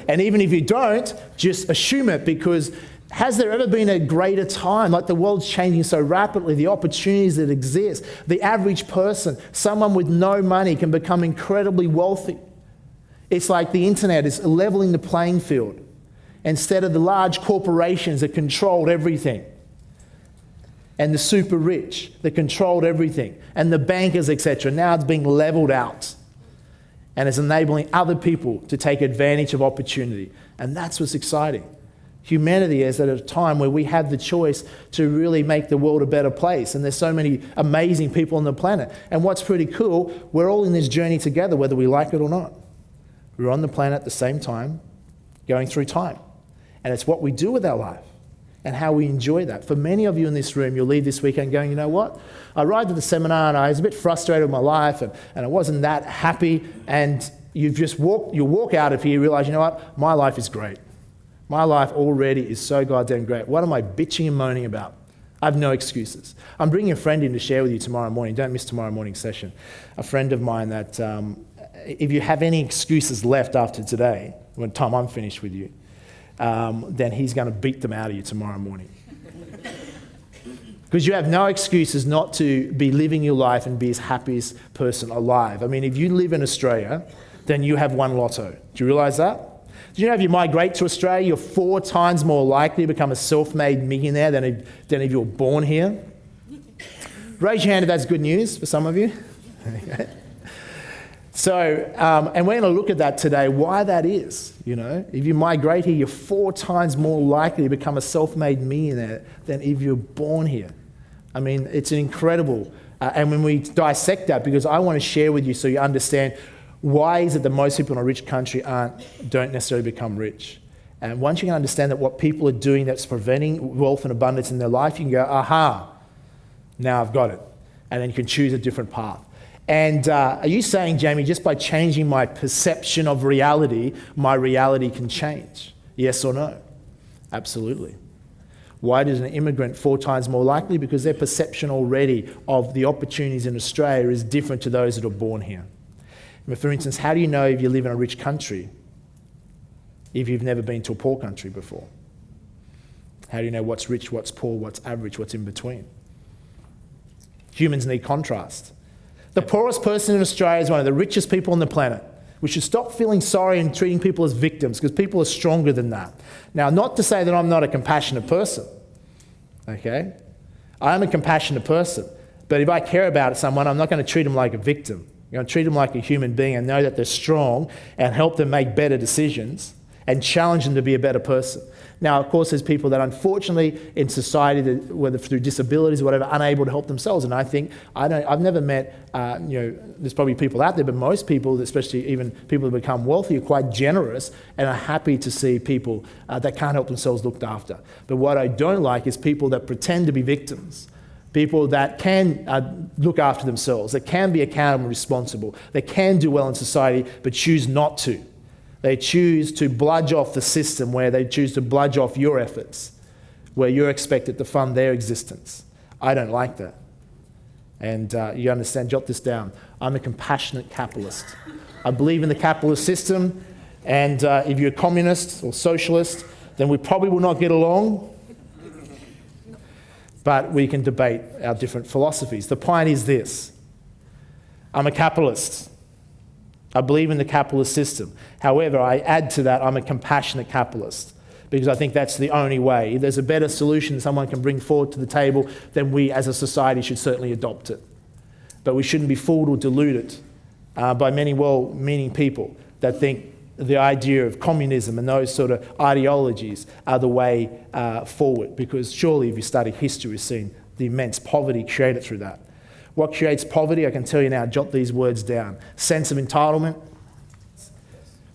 And even if you don't, just assume it, because has there ever been a greater time? Like, the world's changing so rapidly, the opportunities that exist. The average person, someone with no money, can become incredibly wealthy. It's like the internet is leveling the playing field. Instead of the large corporations that controlled everything, and the super rich that controlled everything, and the bankers, etc., now it's being leveled out. And it's enabling other people to take advantage of opportunity. And that's what's exciting. Humanity is at a time where we have the choice to really make the world a better place. And there's so many amazing people on the planet. And what's pretty cool, we're all in this journey together, whether we like it or not. We're on the planet at the same time, going through time. And it's what we do with our life and how we enjoy that. For many of you in this room, you'll leave this weekend going, you know what? I arrived at the seminar and I was a bit frustrated with my life and I wasn't that happy. And you'll walk out of here, you realize, you know what? My life is great. My life already is so goddamn great. What am I bitching and moaning about? I have no excuses. I'm bringing a friend in to share with you tomorrow morning. Don't miss tomorrow morning's session. A friend of mine that, if you have any excuses left after today, when time I'm finished with you, then he's going to beat them out of you tomorrow morning. Because you have no excuses not to be living your life and be his happiest person alive. I mean, if you live in Australia, then you have won lotto. Do you realise that? Do you know if you migrate to Australia, you're 4 times more likely to become a self-made millionaire than if you're born here? Raise your hand if that's good news for some of you. So, and we're going to look at that today, why that is. You know, if you migrate here, you're 4 times more likely to become a self-made millionaire than if you're born here. I mean, it's an incredible, and when we dissect that, because I want to share with you so you understand why is it that most people in a rich country don't necessarily become rich? And once you can understand that what people are doing that's preventing wealth and abundance in their life, you can go, aha, now I've got it. And then you can choose a different path. And are you saying, Jamie, just by changing my perception of reality, my reality can change? Yes or no? Absolutely. Why is an immigrant 4 times more likely? Because their perception already of the opportunities in Australia is different to those that are born here. For instance, how do you know if you live in a rich country if you've never been to a poor country before? How do you know what's rich, what's poor, what's average, what's in between? Humans need contrast. The poorest person in Australia is one of the richest people on the planet. We should stop feeling sorry and treating people as victims, because people are stronger than that. Now, not to say that I'm not a compassionate person, okay? I am a compassionate person, but if I care about someone, I'm not going to treat them like a victim. I'm going to treat them like a human being and know that they're strong and help them make better decisions and challenge them to be a better person. Now, of course, there's people that unfortunately in society, that, whether through disabilities or whatever, are unable to help themselves. And I think, I've never met, there's probably people out there, but most people, especially even people who become wealthy, are quite generous and are happy to see people that can't help themselves looked after. But what I don't like is people that pretend to be victims. People that can look after themselves, that can be accountable and responsible, that can do well in society, but choose not to. They choose to bludge off the system, where they choose to bludge off your efforts, where you're expected to fund their existence. I don't like that. And you understand, jot this down. I'm a compassionate capitalist. I believe in the capitalist system, and if you're a communist or socialist, then we probably will not get along, but we can debate our different philosophies. The point is this: I'm a capitalist. I believe in the capitalist system. However, I add to that, I'm a compassionate capitalist, because I think that's the only way. If there's a better solution someone can bring forward to the table, then we as a society should certainly adopt it. But we shouldn't be fooled or deluded by many well-meaning people that think the idea of communism and those sort of ideologies are the way forward, because surely if you study history, we've seen the immense poverty created through that. What creates poverty? I can tell you now, jot these words down. Sense of entitlement.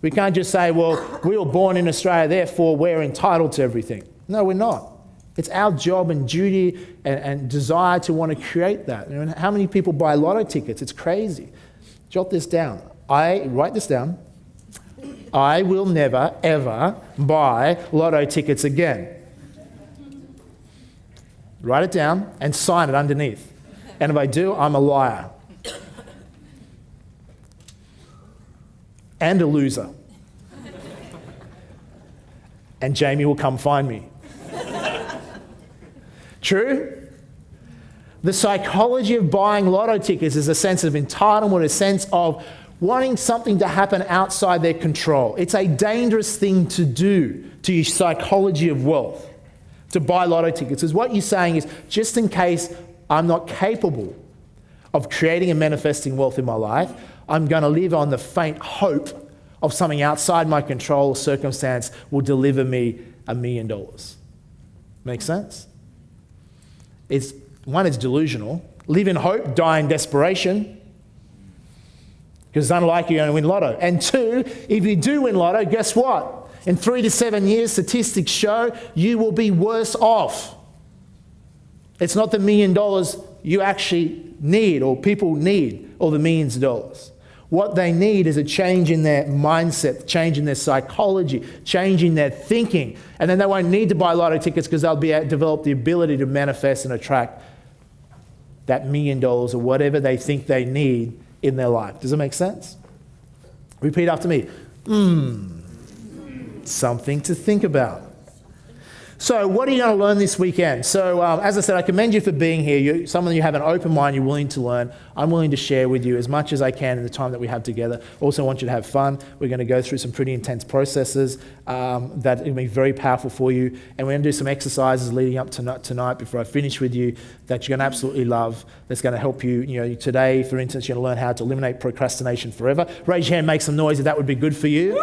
We can't just say, well, we were born in Australia, therefore we're entitled to everything. No, we're not. It's our job and duty and desire to want to create that. You know, how many people buy lotto tickets? It's crazy. Jot this down. Write this down. I will never, ever buy lotto tickets again. Write it down and sign it underneath. And if I do, I'm a liar. And a loser. And Jamie will come find me. True? The psychology of buying lotto tickets is a sense of entitlement, a sense of wanting something to happen outside their control. It's a dangerous thing to do to your psychology of wealth, to buy lotto tickets. Because what you're saying is, just in case I'm not capable of creating and manifesting wealth in my life, I'm going to live on the faint hope of something outside my control or circumstance will deliver me $1 million. Make sense? It's delusional. Live in hope, die in desperation. Because it's unlikely you're going to win lotto. And 2, if you do win lotto, guess what? In 3 to 7 years, statistics show you will be worse off. It's not the $1 million you actually need, or people need, or the millions of dollars. What they need is a change in their mindset, change in their psychology, change in their thinking. And then they won't need to buy lotto tickets, because they'll develop the ability to manifest and attract that $1 million or whatever they think they need in their life. Does it make sense? Repeat after me. Something to think about. So what are you going to learn this weekend? So as I said, I commend you for being here. Some of you have an open mind, you're willing to learn. I'm willing to share with you as much as I can in the time that we have together. Also want you to have fun. We're going to go through some pretty intense processes that will be very powerful for you. And we're going to do some exercises leading up to tonight before I finish with you that you're going to absolutely love. That's going to help you. You know, today, for instance, you're going to learn how to eliminate procrastination forever. Raise your hand, make some noise if that would be good for you.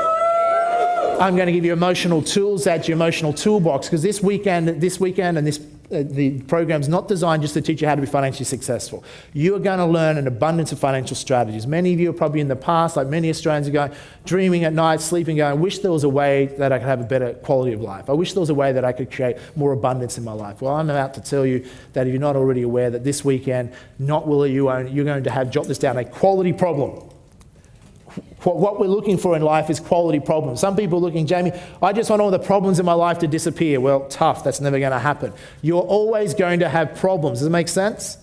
I'm going to give you emotional tools. Add your emotional toolbox, because this weekend and this the program's not designed just to teach you how to be financially successful. You are going to learn an abundance of financial strategies. Many of you are probably in the past, like many Australians, are going, dreaming at night, sleeping, going, I wish there was a way that I could have a better quality of life. I wish there was a way that I could create more abundance in my life. Well, I'm about to tell you that if you're not already aware, that this weekend, not will you own, you're going to have, jot this down, a quality problem. What we're looking for in life is quality problems. Some people are looking, Jamie, I just want all the problems in my life to disappear. Well, tough, that's never going to happen. You're always going to have problems. Does it make sense?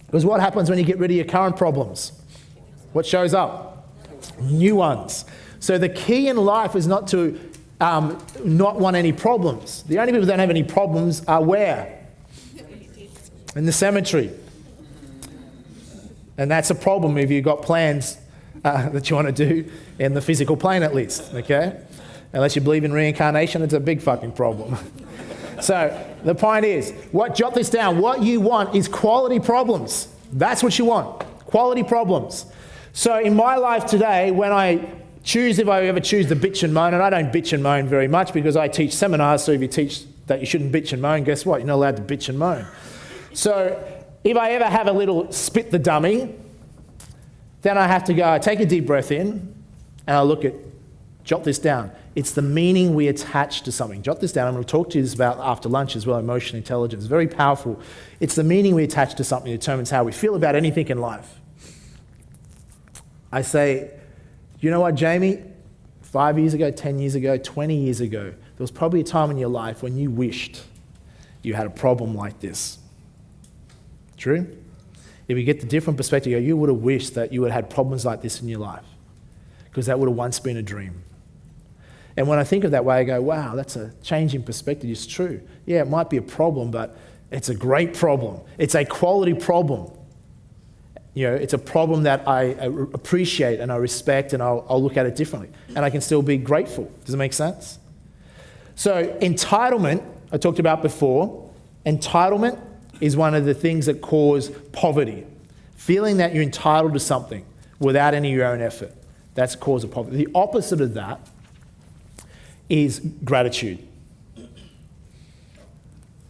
Because what happens when you get rid of your current problems? What shows up? New ones. So the key in life is not to not want any problems. The only people that don't have any problems are where? In the cemetery. And that's a problem if you've got plans that you want to do in the physical plane at least, okay? Unless you believe in reincarnation, it's a big fucking problem. So the point is, jot this down, what you want is quality problems. That's what you want, quality problems. So in my life today, when I choose, if I ever choose to bitch and moan, and I don't bitch and moan very much because I teach seminars, so if you teach that you shouldn't bitch and moan, guess what? You're not allowed to bitch and moan. So if I ever have a little spit the dummy, then I have to go, I take a deep breath in, and I look at, jot this down. It's the meaning we attach to something. Jot this down. I'm going to talk to you this about after lunch as well, emotional intelligence. Very powerful. It's the meaning we attach to something that determines how we feel about anything in life. I say, you know what, Jamie? 5 years ago, 10 years ago, 20 years ago, there was probably a time in your life when you wished you had a problem like this. True? If you get the different perspective, you would have wished that you would have had problems like this in your life because that would have once been a dream. And when I think of that way, I go, wow, that's a change in perspective. It's true. Yeah, it might be a problem, but it's a great problem. It's a quality problem. You know, it's a problem that I appreciate and I respect, and I'll look at it differently. And I can still be grateful. Does it make sense? So entitlement, I talked about before. Entitlement is one of the things that cause poverty. Feeling that you're entitled to something without any of your own effort. That's a cause of poverty. The opposite of that is gratitude.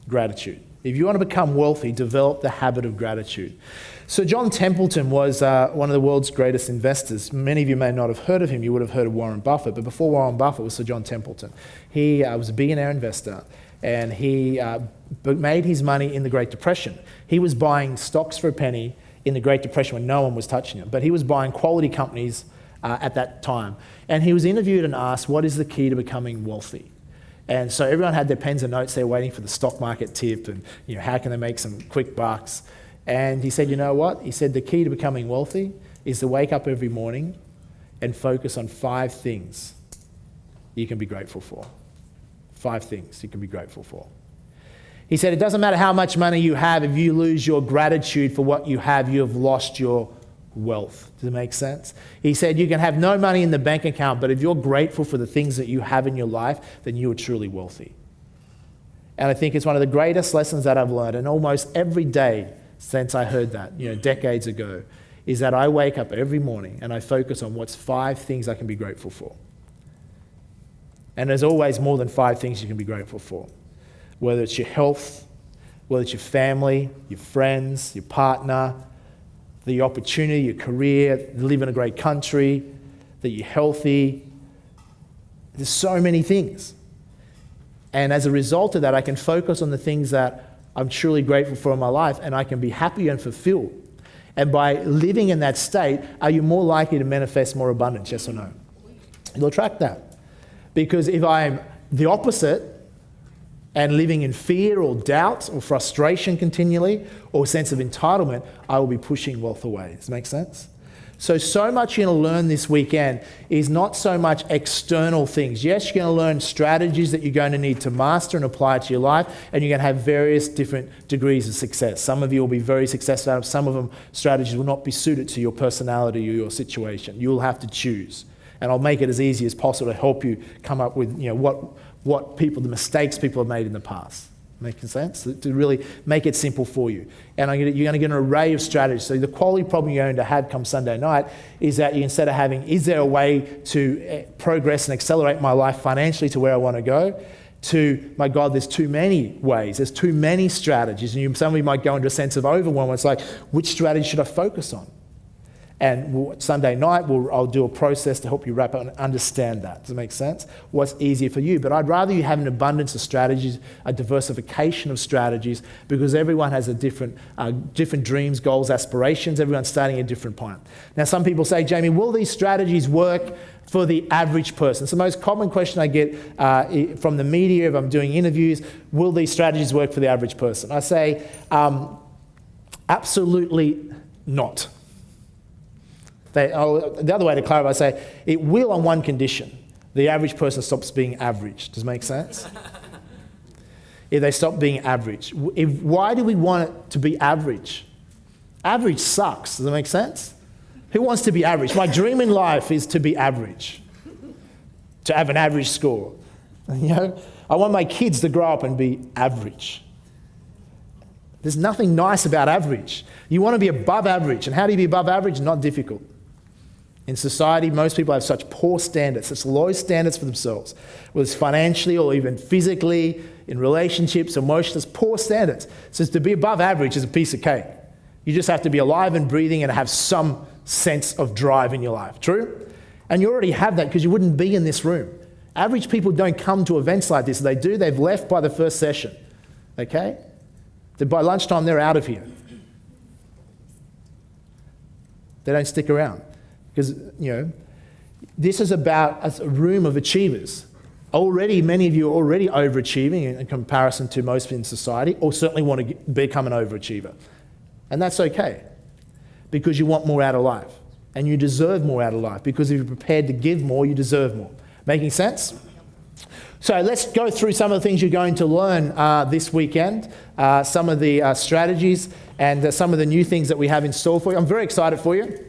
Gratitude. If you want to become wealthy, develop the habit of gratitude. So John Templeton was one of the world's greatest investors. Many of you may not have heard of him. You would have heard of Warren Buffett. But before Warren Buffett was Sir John Templeton. He was a billionaire investor. And he made his money in the Great Depression. He was buying stocks for a penny in the Great Depression when no one was touching it. But he was buying quality companies at that time. And he was interviewed and asked, what is the key to becoming wealthy? And so everyone had their pens and notes there waiting for the stock market tip and, you know, how can they make some quick bucks? And he said, you know what? He said the key to becoming wealthy is to wake up every morning and focus on 5 things you can be grateful for. 5 things you can be grateful for. He said, it doesn't matter how much money you have, if you lose your gratitude for what you have lost your wealth. Does it make sense? He said, you can have no money in the bank account, but if you're grateful for the things that you have in your life, then you are truly wealthy. And I think it's one of the greatest lessons that I've learned, and almost every day since I heard that, decades ago, is that I wake up every morning and I focus on what's 5 things I can be grateful for. And there's always more than 5 things you can be grateful for. Whether it's your health, whether it's your family, your friends, your partner, the opportunity, your career, live in a great country, that you're healthy. There's so many things. And as a result of that, I can focus on the things that I'm truly grateful for in my life, and I can be happy and fulfilled. And by living in that state, are you more likely to manifest more abundance, yes or no? You'll attract that. Because if I'm the opposite and living in fear or doubt or frustration continually or a sense of entitlement, I will be pushing wealth away. Does that make sense? So much you're going to learn this weekend is not so much external things. Yes, you're going to learn strategies that you're going to need to master and apply to your life, and you're going to have various different degrees of success. Some of you will be very successful at it. Some of them strategies will not be suited to your personality or your situation. You'll have to choose. And I'll make it as easy as possible to help you come up with what the mistakes people have made in the past. Making sense? To really make it simple for you. And you're going to get an array of strategies. So the quality problem you're going to have come Sunday night is that instead of having, is there a way to progress and accelerate my life financially to where I want to go? to, my God, there's too many ways, there's too many strategies, and some of you might go into a sense of overwhelm. It's like, which strategy should I focus on? And Sunday night, I'll do a process to help you wrap up and understand that. Does it make sense? What's easier for you? But I'd rather you have an abundance of strategies, a diversification of strategies, because everyone has a different dreams, goals, aspirations. Everyone's starting at a different point. Now, some people say, Jamie, will these strategies work for the average person? It's the most common question I get from the media if I'm doing interviews. Will these strategies work for the average person? I say, absolutely not. The other way to clarify, I say, it will on one condition. The average person stops being average. Does it make sense? If they stop being average. Why do we want it to be average? Average sucks. Does it make sense? Who wants to be average? My dream in life is to be average, to have an average score. You know, I want my kids to grow up and be average. There's nothing nice about average. You want to be above average. And how do you be above average? Not difficult. In society, most people have such poor standards, such low standards for themselves, whether it's financially or even physically, in relationships, emotions, poor standards. So to be above average is a piece of cake. You just have to be alive and breathing and have some sense of drive in your life. True? And you already have that because you wouldn't be in this room. Average people don't come to events like this. If they do, they've left by the first session. Okay? By lunchtime, they're out of here. They don't stick around. Because, you know, this is about a room of achievers. Already, many of you are already overachieving in comparison to most in society, or certainly want to become an overachiever. And that's okay, because you want more out of life. And you deserve more out of life, because if you're prepared to give more, you deserve more. Making sense? So let's go through some of the things you're going to learn this weekend, some of the strategies and some of the new things that we have in store for you. I'm very excited for you.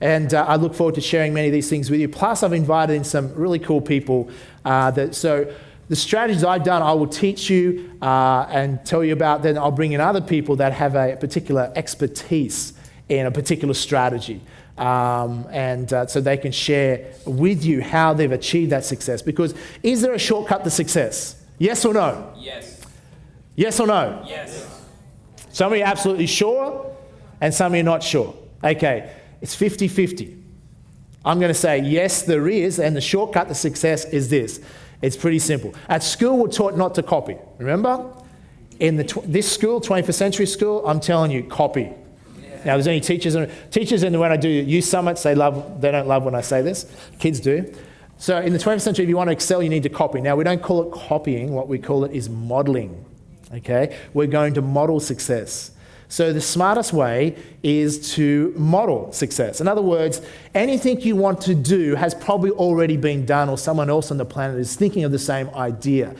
And I look forward to sharing many of these things with you. Plus, I've invited in some really cool people. So the strategies I've done, I will teach you and tell you about. Then I'll bring in other people that have a particular expertise in a particular strategy. So they can share with you how they've achieved that success. Because is there a shortcut to success? Yes or no? Yes. Yes or no? Yes. Some of you are absolutely sure, and some of you are not sure. Okay, it's 50-50. I'm going to say yes, there is, and the shortcut to success is this. It's pretty simple. At school, we're taught not to copy. Remember? In this school, 21st century school, I'm telling you, copy. Now, there's any teachers, and when I do youth summits, they don't love when I say this. Kids do. So in the 20th century, if you want to excel, you need to copy. Now, we don't call it copying. What we call it is modeling. Okay? We're going to model success. So the smartest way is to model success. In other words, anything you want to do has probably already been done, or someone else on the planet is thinking of the same idea.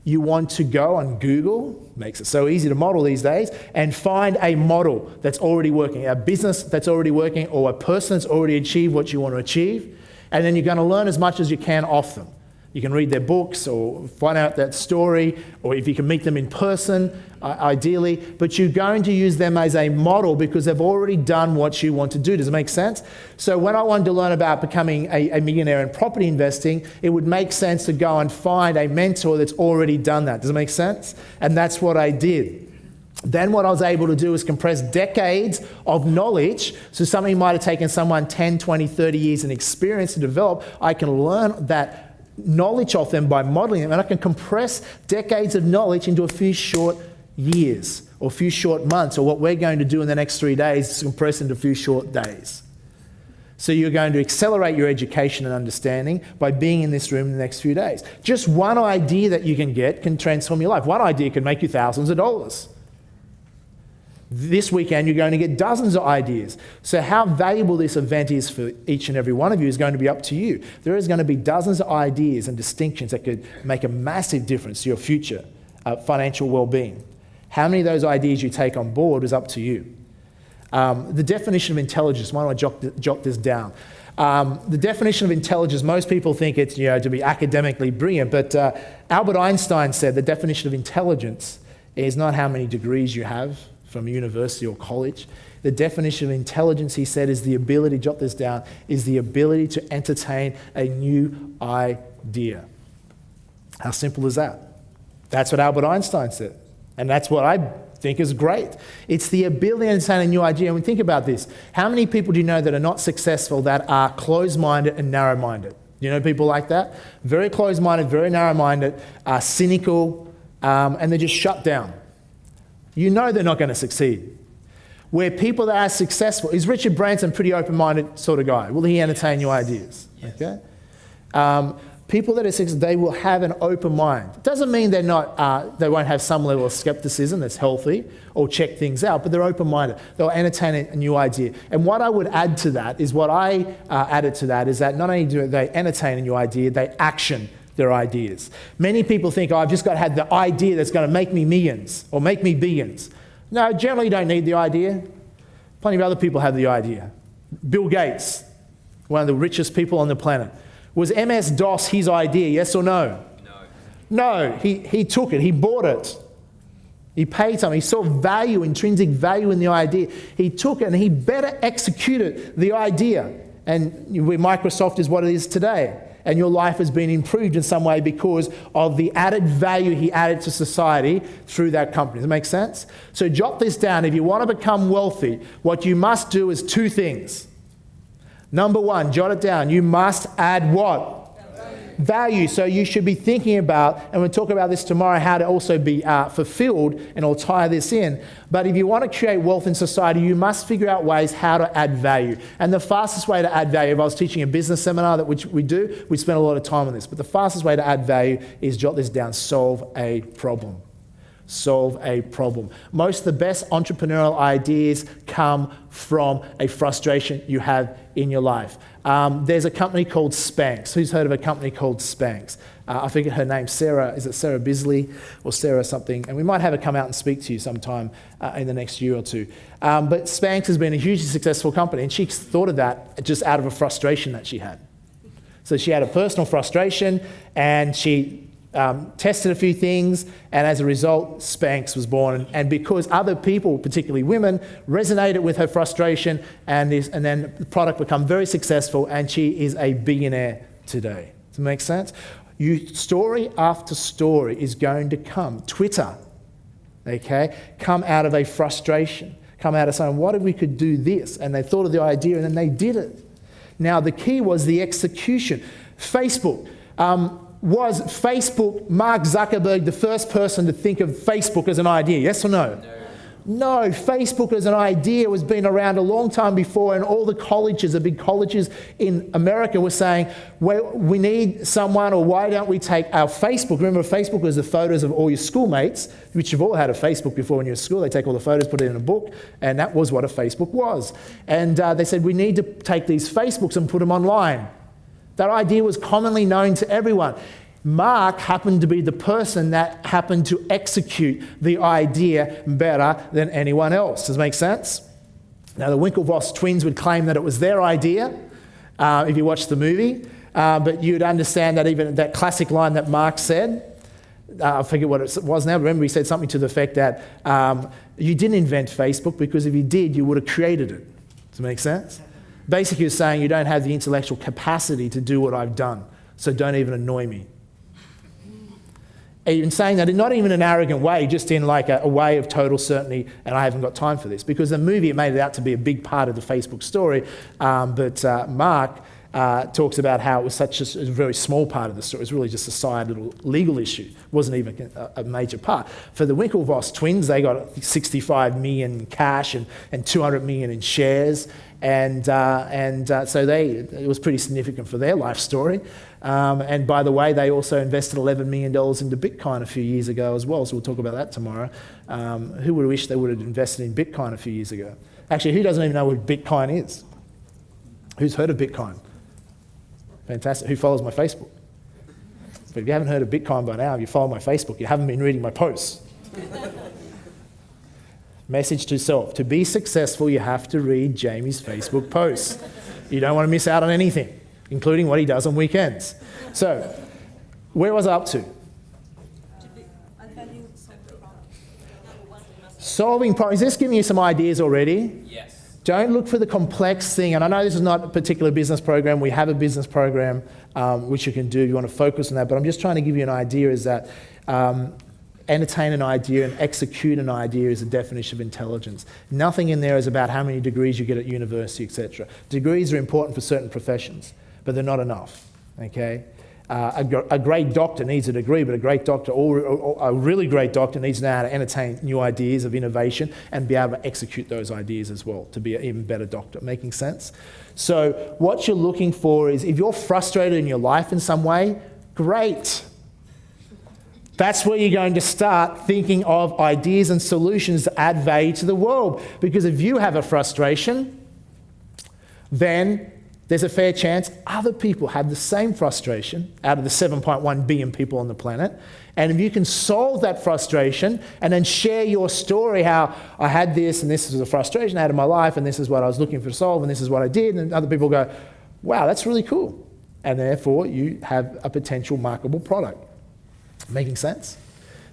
You want to go on Google, makes it so easy to model these days, and find a model that's already working, a business that's already working, or a person that's already achieved what you want to achieve, and then you're going to learn as much as you can off them. You can read their books or find out that story, or if you can meet them in person, ideally, but you're going to use them as a model because they've already done what you want to do. Does it make sense? So when I wanted to learn about becoming a millionaire in property investing, it would make sense to go and find a mentor that's already done that. Does it make sense? And that's what I did. Then what I was able to do is compress decades of knowledge. So something might have taken someone 10, 20, 30 years in experience to develop. I can learn that knowledge of them by modeling them, and I can compress decades of knowledge into a few short years or a few short months, or what we're going to do in the next 3 days is compress into a few short days. So you're going to accelerate your education and understanding by being in this room in the next few days. Just one idea that you can get can transform your life. One idea can make you thousands of dollars. This weekend, you're going to get dozens of ideas. So how valuable this event is for each and every one of you is going to be up to you. There is going to be dozens of ideas and distinctions that could make a massive difference to your future financial well-being. How many of those ideas you take on board is up to you. The definition of intelligence, why don't I jot this down? The definition of intelligence, most people think it's to be academically brilliant, but Albert Einstein said the definition of intelligence is not how many degrees you have from university or college. The definition of intelligence, he said, is the ability, jot this down, is the ability to entertain a new idea. How simple is that? That's what Albert Einstein said. And that's what I think is great. It's the ability to understand a new idea. And we think about this. How many people do you know that are not successful that are closed-minded and narrow-minded? You know people like that? Very closed-minded, very narrow-minded, cynical, and they're just shut down. You know they're not going to succeed. Where people that are successful, is Richard Branson a pretty open-minded sort of guy? Will he entertain new ideas? Yes. Okay. People that are successful, they will have an open mind. It doesn't mean they're not, they won't have some level of skepticism that's healthy or check things out, but they're open-minded. They'll entertain a new idea. And what I would add to that is what I added to that is that not only do they entertain a new idea, they action their ideas. Many people think, oh, I've just got to have the idea that's going to make me millions or make me billions. No, generally you don't need the idea. Plenty of other people have the idea. Bill Gates, one of the richest people on the planet. Was MS-DOS his idea, yes or no? No, he took it, he bought it. He paid something, he saw value, intrinsic value in the idea. He took it and he better executed the idea. And Microsoft is what it is today. And your life has been improved in some way because of the added value he added to society through that company. Does that make sense? So jot this down. If you want to become wealthy, what you must do is two things. Number one, jot it down. You must add what? Value. So you should be thinking about, and we'll talk about this tomorrow, how to also be fulfilled, and I'll tie this in. But if you want to create wealth in society, you must figure out ways how to add value. And the fastest way to add value, if I was teaching a business seminar, that which we do, we spend a lot of time on this, but the fastest way to add value is, jot this down, solve a problem. Solve a problem. Most of the best entrepreneurial ideas come from a frustration you have in your life. There's a company called Spanx. Who's heard of a company called Spanx? I forget her name, Sarah. Is it Sarah Bisley or Sarah something? And we might have her come out and speak to you sometime in the next year or two. But Spanx has been a hugely successful company, and she thought of that just out of a frustration that she had. So she had a personal frustration, and she tested a few things, and as a result, Spanx was born. And because other people, particularly women, resonated with her frustration, and then the product became very successful, and she is a billionaire today. Does it make sense? Story after story is going to come. Twitter, okay, come out of a frustration, come out of saying, what if we could do this? And they thought of the idea, and then they did it. Now, the key was the execution. Facebook. Was Facebook, Mark Zuckerberg, the first person to think of Facebook as an idea? Yes or no? No, Facebook as an idea was been around a long time before, and all the colleges, the big colleges in America were saying, well, we need someone, or why don't we take our Facebook? Remember, Facebook was the photos of all your schoolmates, which you've all had a Facebook before when you were at school. They take all the photos, put it in a book, and that was what a Facebook was. And they said, we need to take these Facebooks and put them online. That idea was commonly known to everyone. Mark happened to be the person that happened to execute the idea better than anyone else. Does it make sense? Now, the Winklevoss twins would claim that it was their idea, if you watch the movie, but you'd understand that even that classic line that Mark said, I forget what it was now, but remember he said something to the effect that you didn't invent Facebook, because if you did, you would have created it. Does it make sense? Basically, you're saying you don't have the intellectual capacity to do what I've done, so don't even annoy me. Even saying that in not even an arrogant way, just in like a way of total certainty, and I haven't got time for this, because the movie, it made it out to be a big part of the Facebook story, but Mark talks about how it was such a very small part of the story. It was really just a side little legal issue. It wasn't even a major part. For the Winklevoss twins, they got 65 million cash and 200 million in shares, and so it was pretty significant for their life story. And by the way, they also invested $11 million into Bitcoin a few years ago as well, so we'll talk about that tomorrow. Who would have wished they would have invested in Bitcoin a few years ago? Actually, who doesn't even know what Bitcoin is? Who's heard of Bitcoin? Fantastic. Who follows my Facebook? But if you haven't heard of Bitcoin by now, if you follow my Facebook, you haven't been reading my posts. Message to self. To be successful, you have to read Jamie's Facebook posts. You don't want to miss out on anything, including what he does on weekends. So, where was I up to? Solving problems. Is this giving you some ideas already? Yes. don't look for the complex thing. And I know this is not a particular business program. We have a business program which you can do if you want to focus on that. But I'm just trying to give you an idea is that entertain an idea and execute an idea is a definition of intelligence. Nothing in there is about how many degrees you get at university, etc. Degrees are important for certain professions, but they're not enough, okay? A great doctor needs a degree, but a great doctor, or a really great doctor, needs to know how to entertain new ideas of innovation and be able to execute those ideas as well to be an even better doctor. Making sense? So what you're looking for is, if you're frustrated in your life in some way, great. That's where you're going to start thinking of ideas and solutions that add value to the world. Because if you have a frustration, then there's a fair chance other people have the same frustration out of the 7.1 billion people on the planet. And if you can solve that frustration and then share your story, how I had this and this was a frustration I had in my life and this is what I was looking for to solve and this is what I did, and other people go, wow, that's really cool. And therefore you have a potential marketable product. Making sense?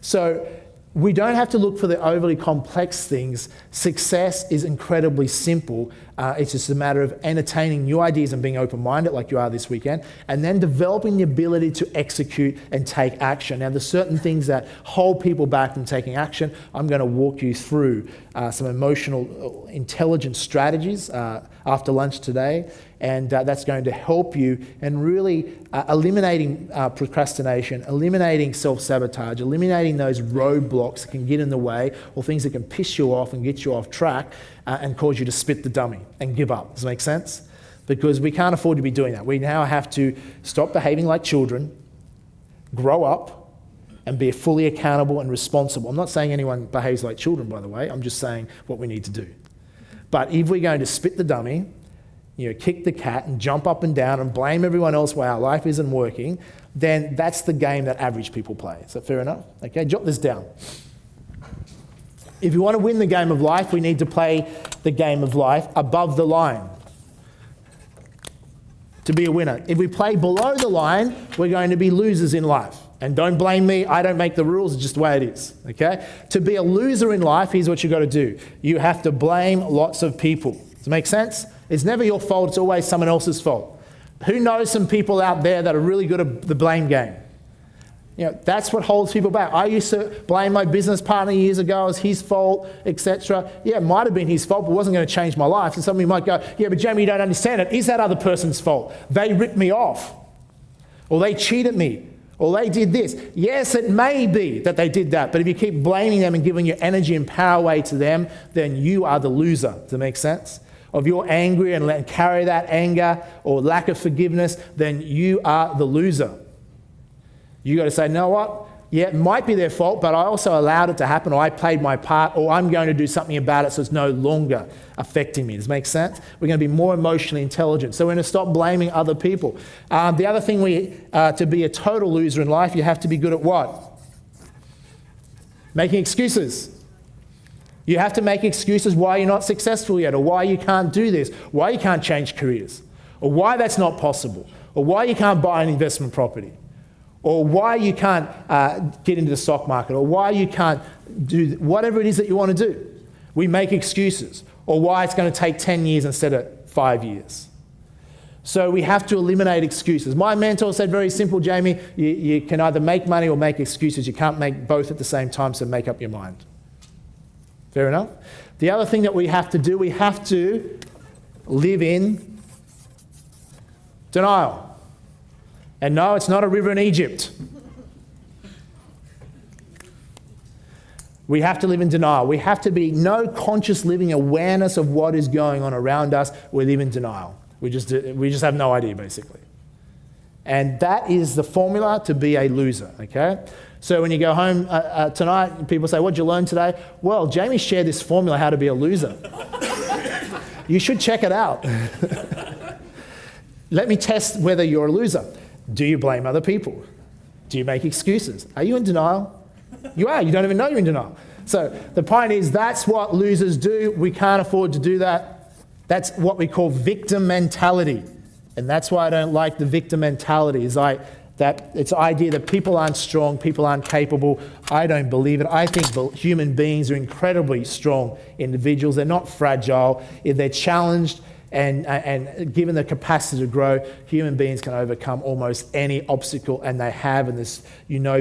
So we don't have to look for the overly complex things. Success is incredibly simple. It's just a matter of entertaining new ideas and being open-minded like you are this weekend, and then developing the ability to execute and take action. Now, there's certain things that hold people back from taking action. I'm going to walk you through some emotional intelligence strategies after lunch today, and that's going to help you in really eliminating procrastination, eliminating self-sabotage, eliminating those roadblocks that can get in the way, or things that can piss you off and get you off track and cause you to spit the dummy and give up. Does that make sense? Because we can't afford to be doing that. We now have to stop behaving like children, grow up, and be fully accountable and responsible. I'm not saying anyone behaves like children, by the way. I'm just saying what we need to do. But if we're going to spit the dummy, kick the cat and jump up and down and blame everyone else why our life isn't working, then that's the game that average people play. Is that fair enough? Okay, jot this down. If you want to win the game of life, we need to play the game of life above the line to be a winner. If we play below the line, we're going to be losers in life. And don't blame me, I don't make the rules, it's just the way it is, okay? To be a loser in life, here's what you've got to do. You have to blame lots of people. Does it make sense? It's never your fault, it's always someone else's fault. Who knows some people out there that are really good at the blame game? That's what holds people back. I used to blame my business partner years ago as his fault, etc. Yeah, it might have been his fault, but it wasn't going to change my life. And somebody might go, yeah, but Jamie, you don't understand it. Is that other person's fault? They ripped me off. Or they cheated me. Or they did this. Yes, it may be that they did that, but if you keep blaming them and giving your energy and power away to them, then you are the loser. Does that make sense? If you're angry and carry that anger or lack of forgiveness, then you are the loser. You got to say, you know what? Yeah, it might be their fault, but I also allowed it to happen, or I played my part, or I'm going to do something about it so it's no longer affecting me. Does it make sense? We're going to be more emotionally intelligent. So we're going to stop blaming other people. The other thing, to be a total loser in life, you have to be good at what? Making excuses. You have to make excuses why you're not successful yet, or why you can't do this, why you can't change careers, or why that's not possible, or why you can't buy an investment property, or why you can't get into the stock market, or why you can't do whatever it is that you want to do. We make excuses, or why it's going to take 10 years instead of 5 years. So we have to eliminate excuses. My mentor said very simple, Jamie, you can either make money or make excuses. You can't make both at the same time, so make up your mind. Fair enough? The other thing that we have to do, we have to live in denial. And no, it's not a river in Egypt. We have to live in denial. We have to be no conscious living awareness of what is going on around us. We live in denial. We just have no idea, basically. And that is the formula to be a loser, okay? So when you go home tonight, people say, what'd you learn today? Well, Jamie shared this formula how to be a loser. You should check it out. Let me test whether you're a loser. Do you blame other people? Do you make excuses? Are you in denial? You are. You don't even know you're in denial. So the point is, that's what losers do. We can't afford to do that. That's what we call victim mentality. And that's why I don't like the victim mentality. Is like, that it's the idea that people aren't strong, people aren't capable. I don't believe it. I think human beings are incredibly strong individuals. They're not fragile. If they're challenged and given the capacity to grow, human beings can overcome almost any obstacle, and they have. And this,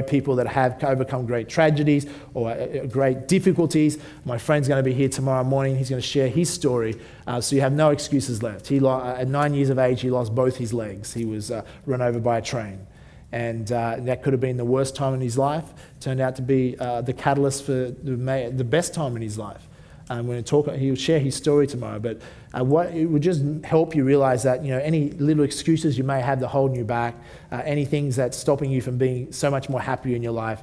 people that have overcome great tragedies or great difficulties. My friend's going to be here tomorrow morning. He's going to share his story. So you have no excuses left. At 9 years of age, he lost both his legs. He was run over by a train. And that could have been the worst time in his life. Turned out to be the catalyst for the best time in his life. He'll share his story tomorrow, but it would just help you realize that any little excuses you may have to hold you back, any things that's stopping you from being so much more happy in your life,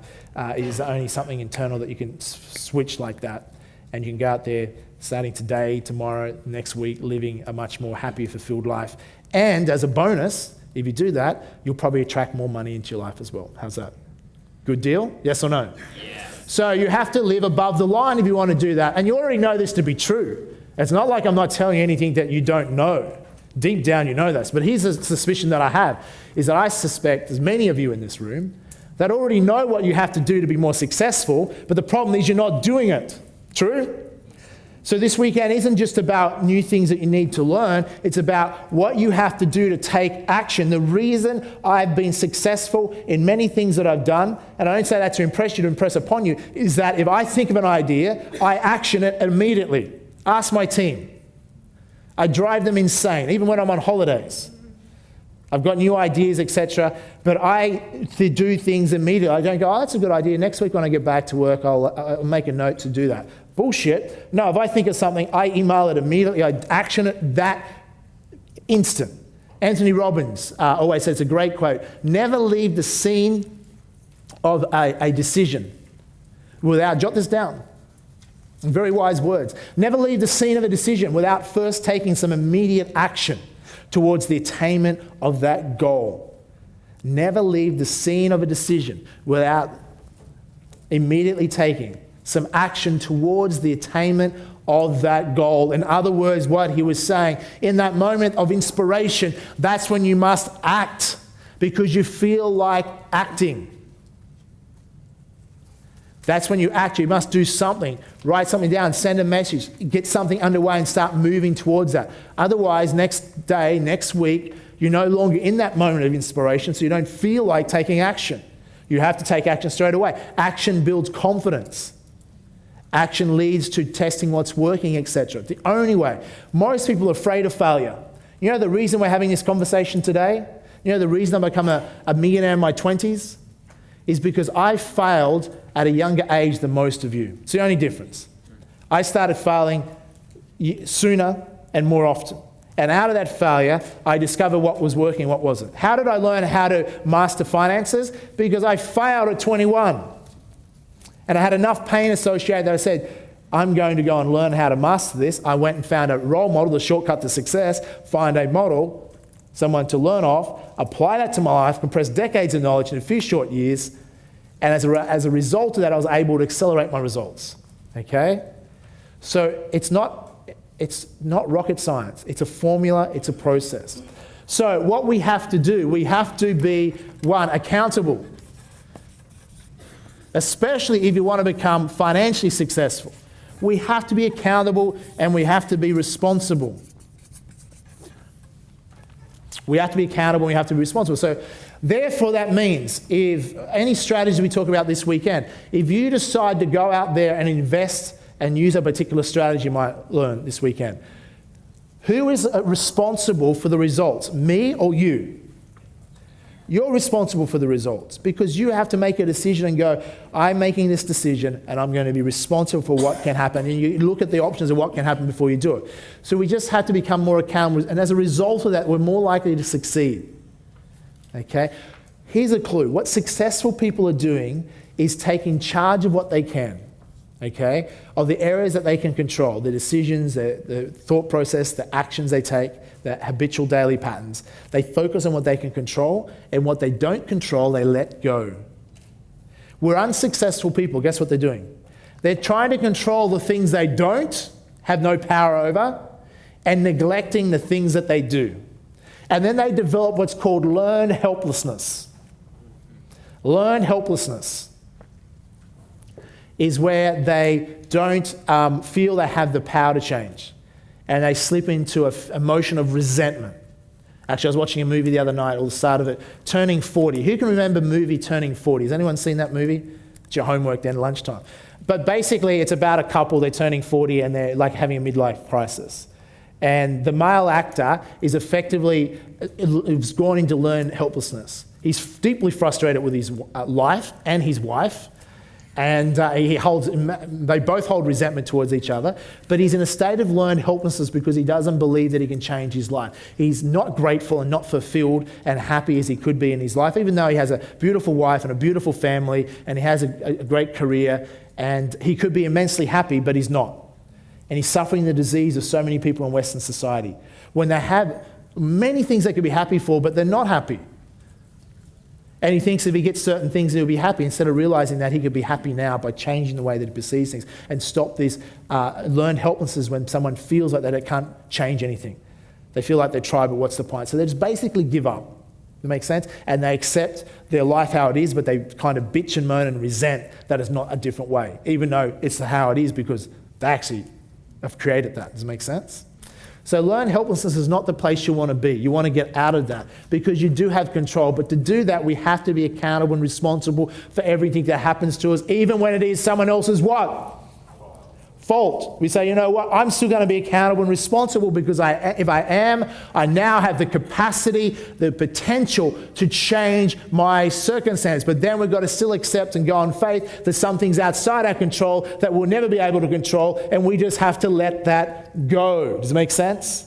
is only something internal that you can switch like that, and you can go out there starting today, tomorrow, next week, living a much more happy, fulfilled life. And as a bonus, if you do that, you'll probably attract more money into your life as well. How's that? Good deal? Yes or no? Yes. So you have to live above the line if you want to do that. And you already know this to be true. It's not like I'm not telling you anything that you don't know. Deep down you know this. But here's a suspicion that I have, is that I suspect there's many of you in this room that already know what you have to do to be more successful, but the problem is you're not doing it. True? So this weekend isn't just about new things that you need to learn. It's about what you have to do to take action. The reason I've been successful in many things that I've done, and I don't say that to impress you, to impress upon you, is that if I think of an idea, I action it immediately. Ask my team. I drive them insane, even when I'm on holidays. I've got new ideas, etc. But I do things immediately. I don't go, that's a good idea. Next week when I get back to work, I'll make a note to do that. Bullshit. No, if I think of something, I email it immediately. I action it that instant. Anthony Robbins always says, it's a great quote, never leave the scene of a decision without, jot this down, very wise words, never leave the scene of a decision without first taking some immediate action towards the attainment of that goal. Never leave the scene of a decision without immediately taking some action towards the attainment of that goal. In other words, what he was saying, in that moment of inspiration, that's when you must act because you feel like acting. That's when you act. You must do something. Write something down, send a message, get something underway and start moving towards that. Otherwise, next day, next week, you're no longer in that moment of inspiration, so you don't feel like taking action. You have to take action straight away. Action builds confidence. Action leads to testing what's working, etc. The only way. Most people are afraid of failure. You know the reason we're having this conversation today? You know the reason I become a millionaire in my 20s? Is because I failed at a younger age than most of you. It's the only difference. I started failing sooner and more often. And out of that failure, I discovered what was working and what wasn't. How did I learn how to master finances? Because I failed at 21. And I had enough pain associated that I said, I'm going to go and learn how to master this. I went and found a role model, the shortcut to success, find a model, someone to learn off, apply that to my life, compress decades of knowledge in a few short years, and as a result of that, I was able to accelerate my results. Okay? So it's not rocket science. It's a formula, it's a process. So what we have to do, we have to be, one, accountable. Especially if you want to become financially successful. We have to be accountable and we have to be responsible. We have to be accountable and we have to be responsible. So therefore that means if any strategy we talk about this weekend, if you decide to go out there and invest and use a particular strategy you might learn this weekend, who is responsible for the results, me or you? You're responsible for the results because you have to make a decision and go, I'm making this decision and I'm going to be responsible for what can happen. And you look at the options of what can happen before you do it. So we just have to become more accountable. And as a result of that, we're more likely to succeed. Okay? Here's a clue. What successful people are doing is taking charge of what they can. Okay? Of the areas that they can control, the decisions, the thought process, the actions they take, the habitual daily patterns. They focus on what they can control, and what they don't control, they let go. We're unsuccessful people. Guess what they're doing? They're trying to control the things they don't have no power over and neglecting the things that they do. And then they develop what's called learned helplessness. Learned helplessness is where they don't feel they have the power to change, and they slip into an emotion of resentment. Actually, I was watching a movie the other night, or the start of it, Turning 40. Who can remember the movie Turning 40? Has anyone seen that movie? It's your homework then, lunchtime. But basically, it's about a couple, they're turning 40 and they're like having a midlife crisis. And the male actor is effectively has gone into learned helplessness. He's deeply frustrated with his life and his wife. And they both hold resentment towards each other, but he's in a state of learned helplessness because he doesn't believe that he can change his life. He's not grateful and not fulfilled and happy as he could be in his life, even though he has a beautiful wife and a beautiful family and he has a great career, and he could be immensely happy, but he's not. And he's suffering the disease of so many people in Western society, when they have many things they could be happy for, but they're not happy. And he thinks if he gets certain things, he'll be happy, instead of realizing that he could be happy now by changing the way that he perceives things and stop this learned helplessness when someone feels like they can't change anything. They feel like they try, but what's the point? So they just basically give up. That makes sense? And they accept their life how it is, but they kind of bitch and moan and resent that it's not a different way, even though it's how it is because they actually have created that. Does it make sense? So learned helplessness is not the place you want to be. You want to get out of that because you do have control. But to do that, we have to be accountable and responsible for everything that happens to us, even when it is someone else's what? Fault. We say, you know what, I'm still going to be accountable and responsible because if I am, I now have the capacity, the potential to change my circumstance. But then we've got to still accept and go on faith that some things outside our control that we'll never be able to control, and we just have to let that go. Does it make sense?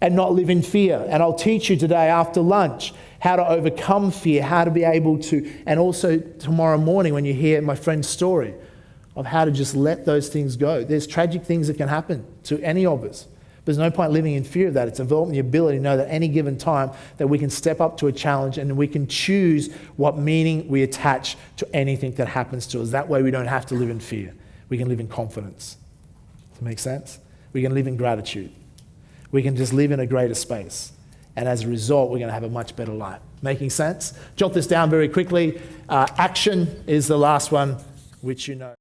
And not live in fear. And I'll teach you today after lunch how to overcome fear, how to be able to, and also tomorrow morning when you hear my friend's story, of how to just let those things go. There's tragic things that can happen to any of us. There's no point living in fear of that. It's developing the ability to know that at any given time that we can step up to a challenge and we can choose what meaning we attach to anything that happens to us. That way we don't have to live in fear. We can live in confidence. Does that make sense? We can live in gratitude. We can just live in a greater space. And as a result, we're going to have a much better life. Making sense? Jot this down very quickly. Action is the last one, which you know.